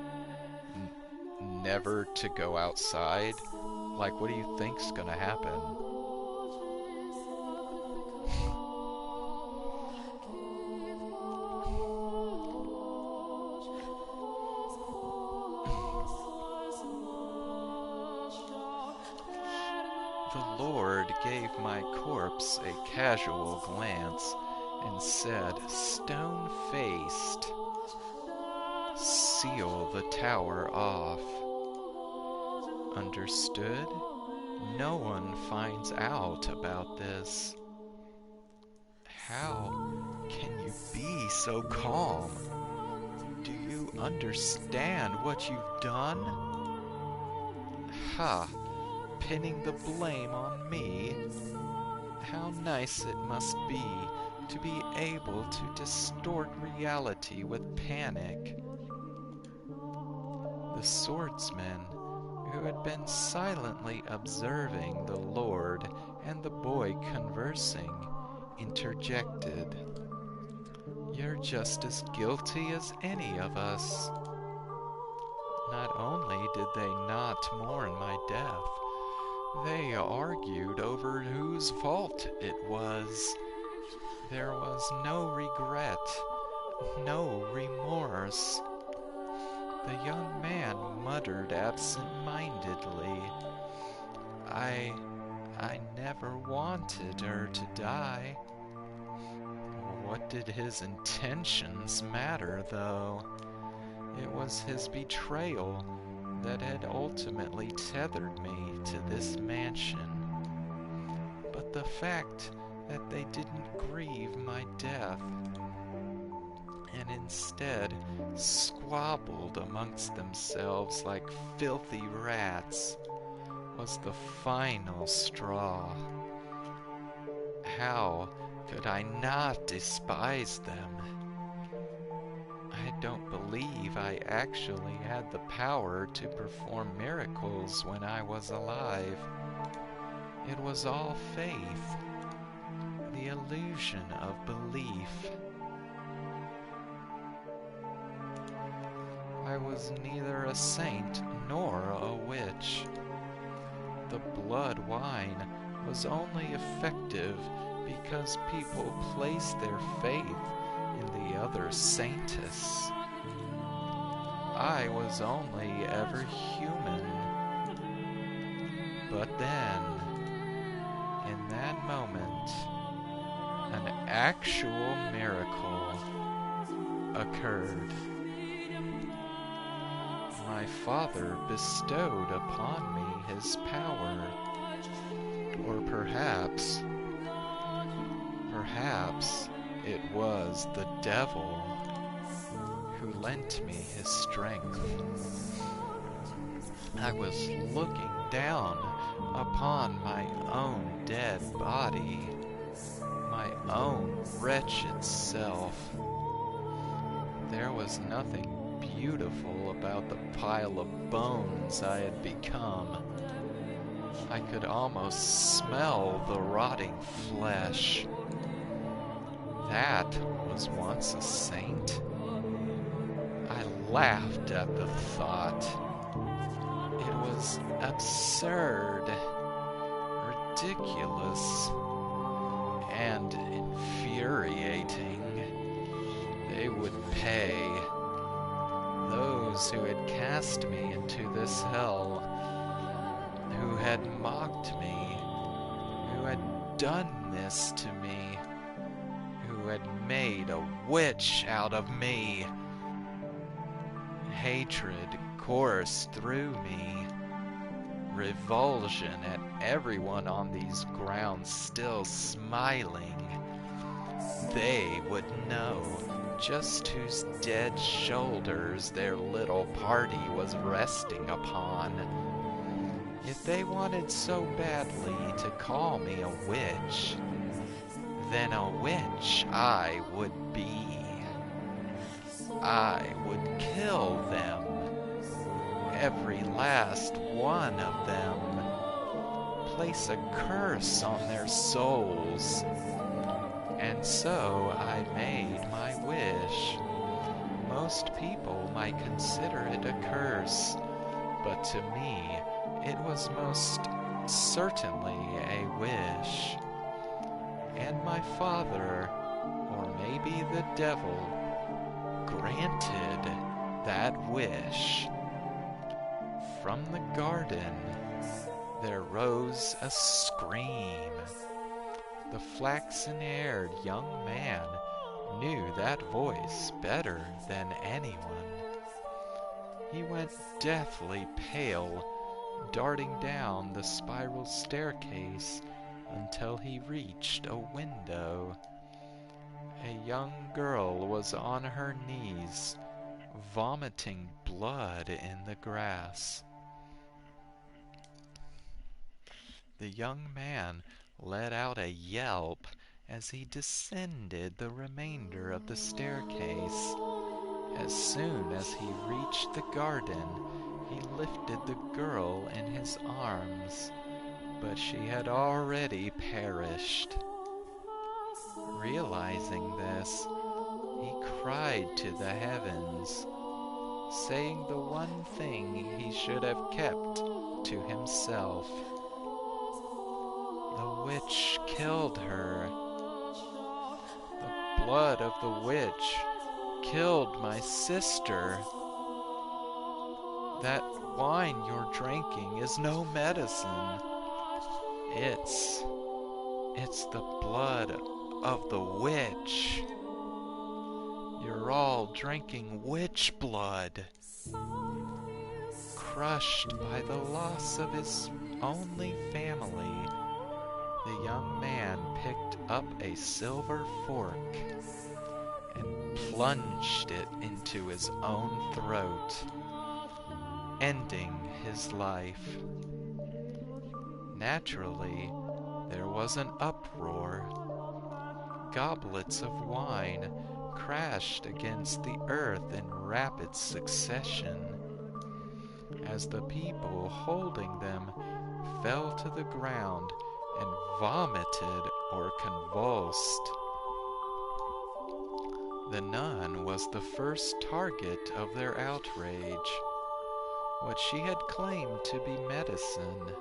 never to go outside. Like, what do you think's gonna happen? The Lord gave my corpse a casual glance and said, stone-faced, seal the tower off. Understood? No one finds out about this. How can you be so calm? Do you understand what you've done? Ha! Pinning the blame on me? How nice it must be to be able to distort reality with panic. The swordsman, who had been silently observing the Lord and the boy conversing, interjected. You're just as guilty as any of us. Not only did they not mourn my death, they argued over whose fault it was. There was no regret, no remorse. The young man muttered absent-mindedly, I never wanted her to die. What did his intentions matter, though? It was his betrayal that had ultimately tethered me to this mansion. But the fact that they didn't grieve my death, and instead squabbled amongst themselves like filthy rats, was the final straw. How could I not despise them? I don't believe I actually had the power to perform miracles when I was alive. It was all faith, the illusion of belief. I was neither a saint nor a witch. The blood wine was only effective because people placed their faith in the other saintess. I was only ever human. But then, in that moment, an actual miracle occurred. My father bestowed upon me his power, or perhaps it was the devil who lent me his strength. I was looking down upon my own dead body, my own wretched self. There was nothing beautiful about the pile of bones I had become. I could almost smell the rotting flesh. That was once a saint? I laughed at the thought. It was absurd, ridiculous, and infuriating. They would pay. Those who had cast me into this hell, who had mocked me, who had done this to me, who had made a witch out of me. Hatred coursed through me, revulsion at everyone on these grounds still smiling. They would know just whose dead shoulders their little party was resting upon. If they wanted so badly to call me a witch, then a witch I would be. I would kill them, every last one of them, place a curse on their souls. And so I made my wish. Most people might consider it a curse, but to me it was most certainly a wish. And my father, or maybe the devil, granted that wish. From the garden there rose a scream. The flaxen-haired young man knew that voice better than anyone. He went deathly pale, darting down the spiral staircase until he reached a window. A young girl was on her knees, vomiting blood in the grass. The young man let out a yelp as he descended the remainder of the staircase. As soon as he reached the garden, he lifted the girl in his arms, but she had already perished. Realizing this, he cried to the heavens, saying the one thing he should have kept to himself. The witch killed her. The blood of the witch killed my sister. That wine you're drinking is no medicine. It's the blood of the witch. You're all drinking witch blood. Crushed by the loss of his only family, the young man picked up a silver fork and plunged it into his own throat, ending his life. Naturally, there was an uproar. Goblets of wine crashed against the earth in rapid succession, as the people holding them fell to the ground and vomited or convulsed. The nun was the first target of their outrage. What she had claimed to be medicine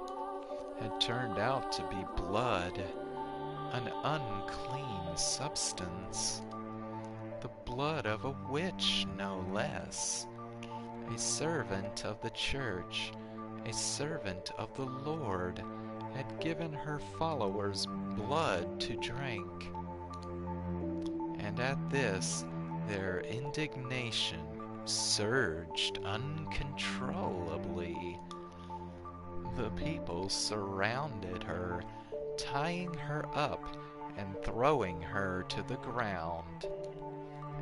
had turned out to be blood, an unclean substance. The blood of a witch, no less. A servant of the church, a servant of the Lord, had given her followers blood to drink. And at this, their indignation surged uncontrollably. The people surrounded her, tying her up and throwing her to the ground.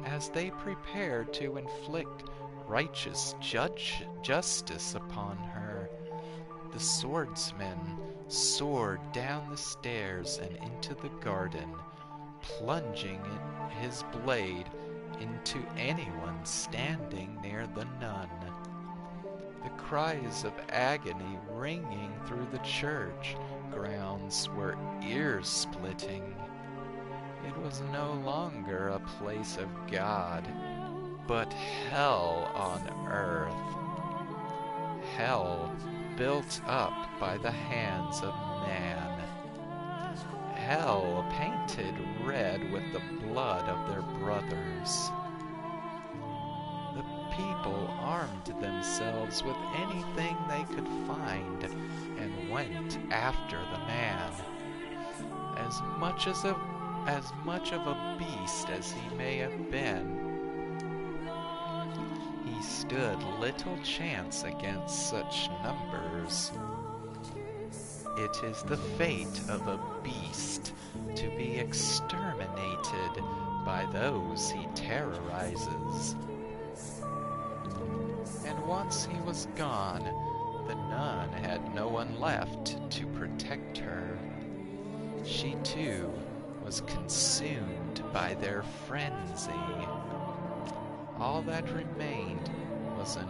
As they prepared to inflict righteous justice upon her, the swordsman soared down the stairs and into the garden, plunging his blade into anyone standing near the nun. The cries of agony ringing through the church grounds were ear-splitting. It was no longer a place of God, but hell on earth. Hell built up by the hands of man. Hell painted red with the blood of their brothers. The people armed themselves with anything they could find and went after the man. As much of a beast as he may have been, he stood little chance against such numbers. It is the fate of a beast to be exterminated by those he terrorizes. And once he was gone, the nun had no one left to protect her. She too was consumed by their frenzy. All that remained was an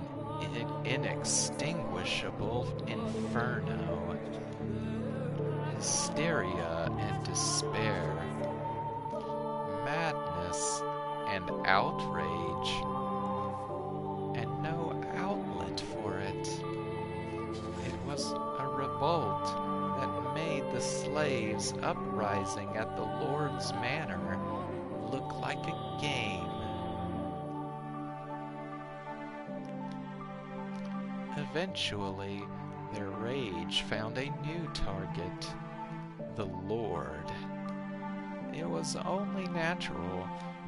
inextinguishable inferno. hysteria and despair, madness and outrage, and no outlet for it. It was a revolt that made the slaves' uprising at the Lord's manor look like a game. Eventually, their rage found a new target, the Lord. It was only natural,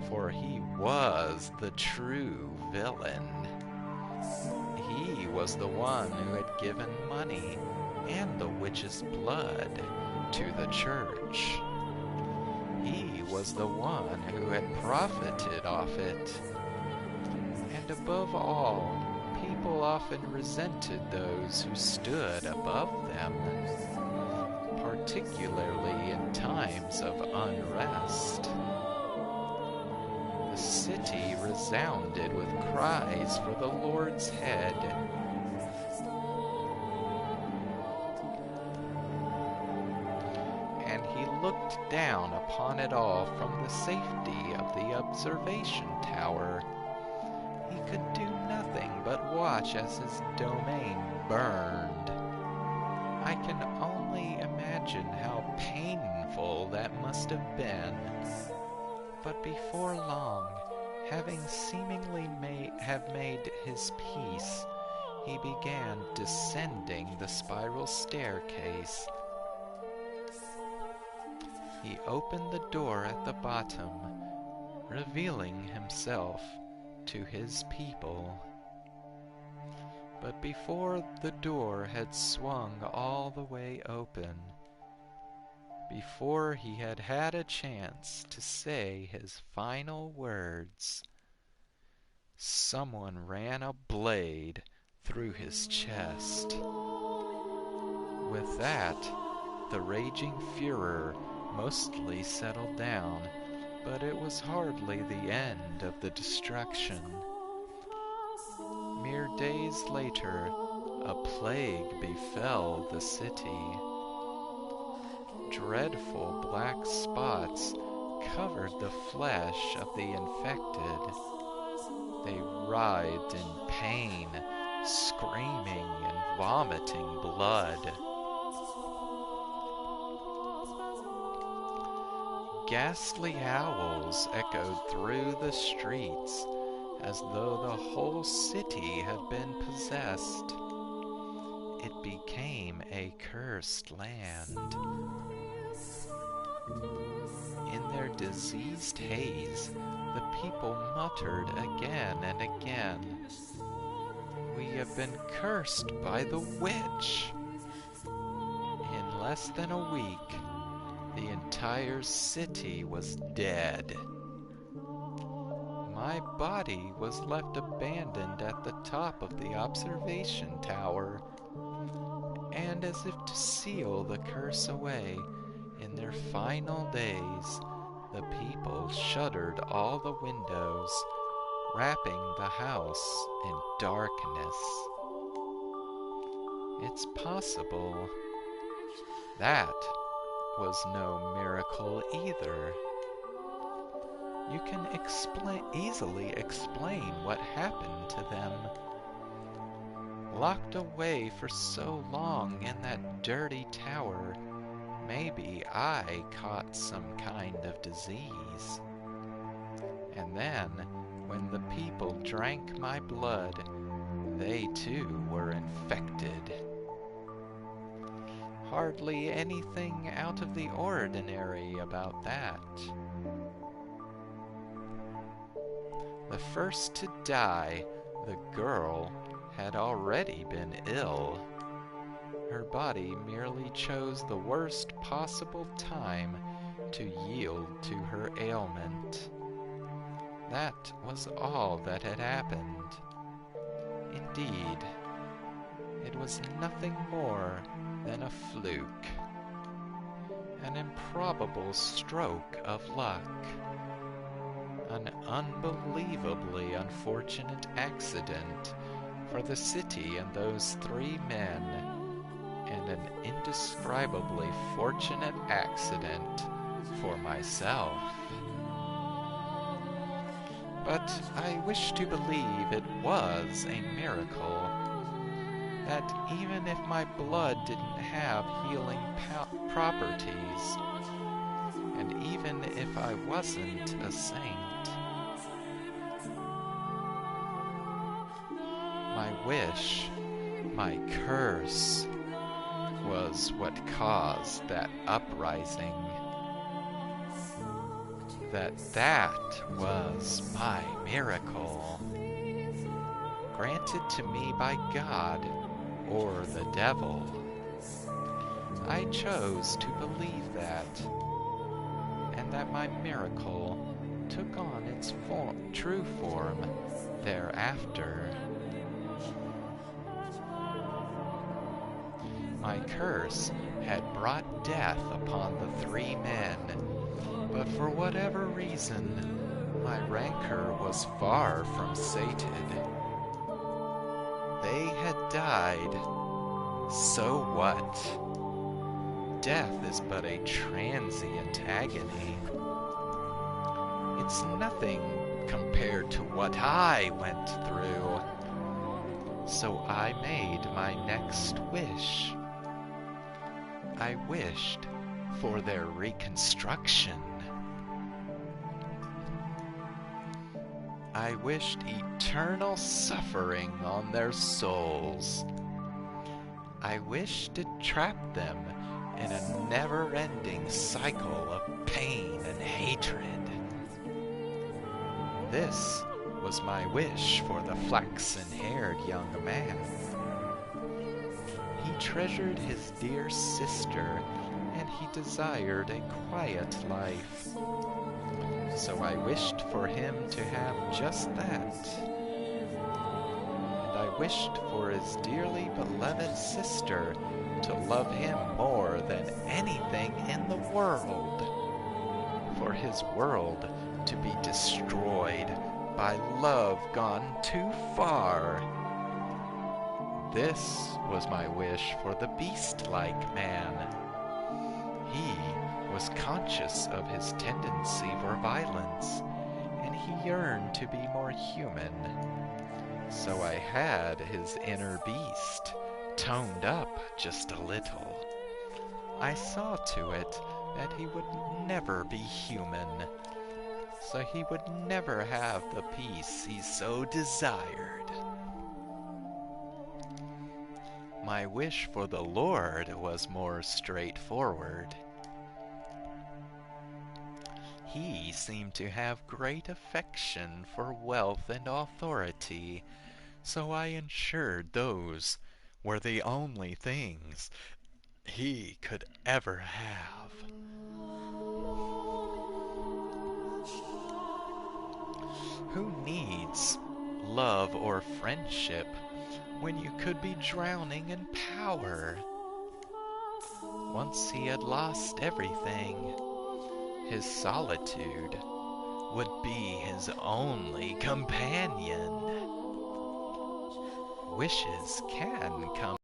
for he was the true villain. He was the one who had given money and the witch's blood to the church. He was the one who had profited off it. And above all, people often resented those who stood above them, particularly in times of unrest. The city resounded with cries for the Lord's head. And he looked down upon it all from the safety of the observation tower. He could do nothing but watch as his domain burned. I can only imagine how painful that must have been. But before long, having seemingly made his peace, he began descending the spiral staircase. He opened the door at the bottom, revealing himself to his people. But before the door had swung all the way open, before he had had a chance to say his final words, someone ran a blade through his chest. With that, the raging furor mostly settled down, but it was hardly the end of the destruction. Mere days later, a plague befell the city. Dreadful black spots covered the flesh of the infected. They writhed in pain, screaming and vomiting blood. Ghastly howls echoed through the streets, as though the whole city had been possessed. It became a cursed land. In their diseased haze, the people muttered again and again, "We have been cursed by the witch." In less than a week, the entire city was dead. My body was left abandoned at the top of the observation tower, and as if to seal the curse away, in their final days, the people shuttered all the windows, wrapping the house in darkness. It's possible that was no miracle either. You can easily explain what happened to them. Locked away for so long in that dirty tower, maybe I caught some kind of disease. And then, when the people drank my blood, they too were infected. Hardly anything out of the ordinary about that. The first to die, the girl, had already been ill. Her body merely chose the worst possible time to yield to her ailment. That was all that had happened. Indeed, it was nothing more than a fluke, an improbable stroke of luck, an unbelievably unfortunate accident for the city and those three men, and an indescribably fortunate accident for myself. But I wish to believe it was a miracle, that even if my blood didn't have healing properties, and even if I wasn't a saint, my wish, my curse, was what caused that uprising. That was my miracle, granted to me by God or the devil. I chose to believe that, and that my miracle took on its true form thereafter. My curse had brought death upon the three men, but for whatever reason, my rancor was far from sated. They had died. So what? Death is but a transient agony. It's nothing compared to what I went through. So I made my next wish. I wished for their reconstruction. I wished eternal suffering on their souls. I wished to trap them in a never-ending cycle of pain and hatred. This was my wish for the flaxen-haired young man. He treasured his dear sister, and he desired a quiet life. So I wished for him to have just that. And I wished for his dearly beloved sister to love him more than anything in the world. For his world to be destroyed by love gone too far. This was my wish for the beast-like man. He was conscious of his tendency for violence, and he yearned to be more human. So I had his inner beast toned up just a little. I saw to it that he would never be human, so he would never have the peace he so desired. My wish for the Lord was more straightforward. He seemed to have great affection for wealth and authority, so I ensured those were the only things he could ever have. Who needs love or friendship when you could be drowning in power? Once he had lost everything, his solitude would be his only companion. Wishes can come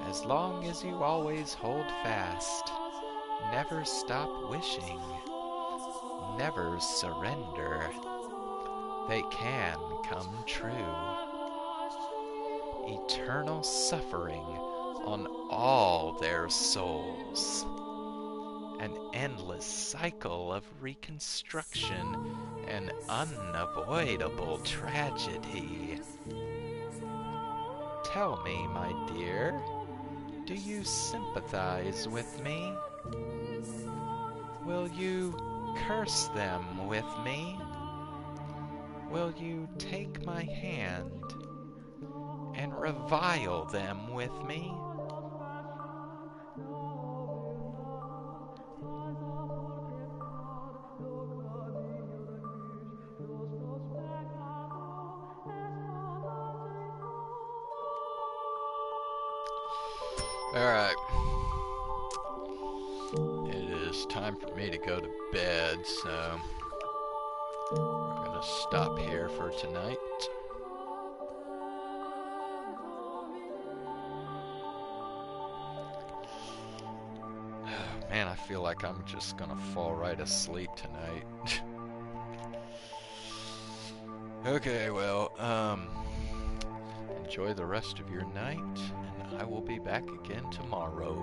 as long as you always hold fast. Never stop wishing. Never surrender. They can come true. Eternal suffering on all their souls. An endless cycle of reconstruction and unavoidable tragedy. Tell me, my dear, do you sympathize with me? Will you curse them with me? Will you take my hand and revile them with me? Alright. It is time for me to go to bed, so we're gonna stop here for tonight. Man, I feel like I'm just gonna fall right asleep tonight. Okay, well, enjoy the rest of your night, and I will be back again tomorrow.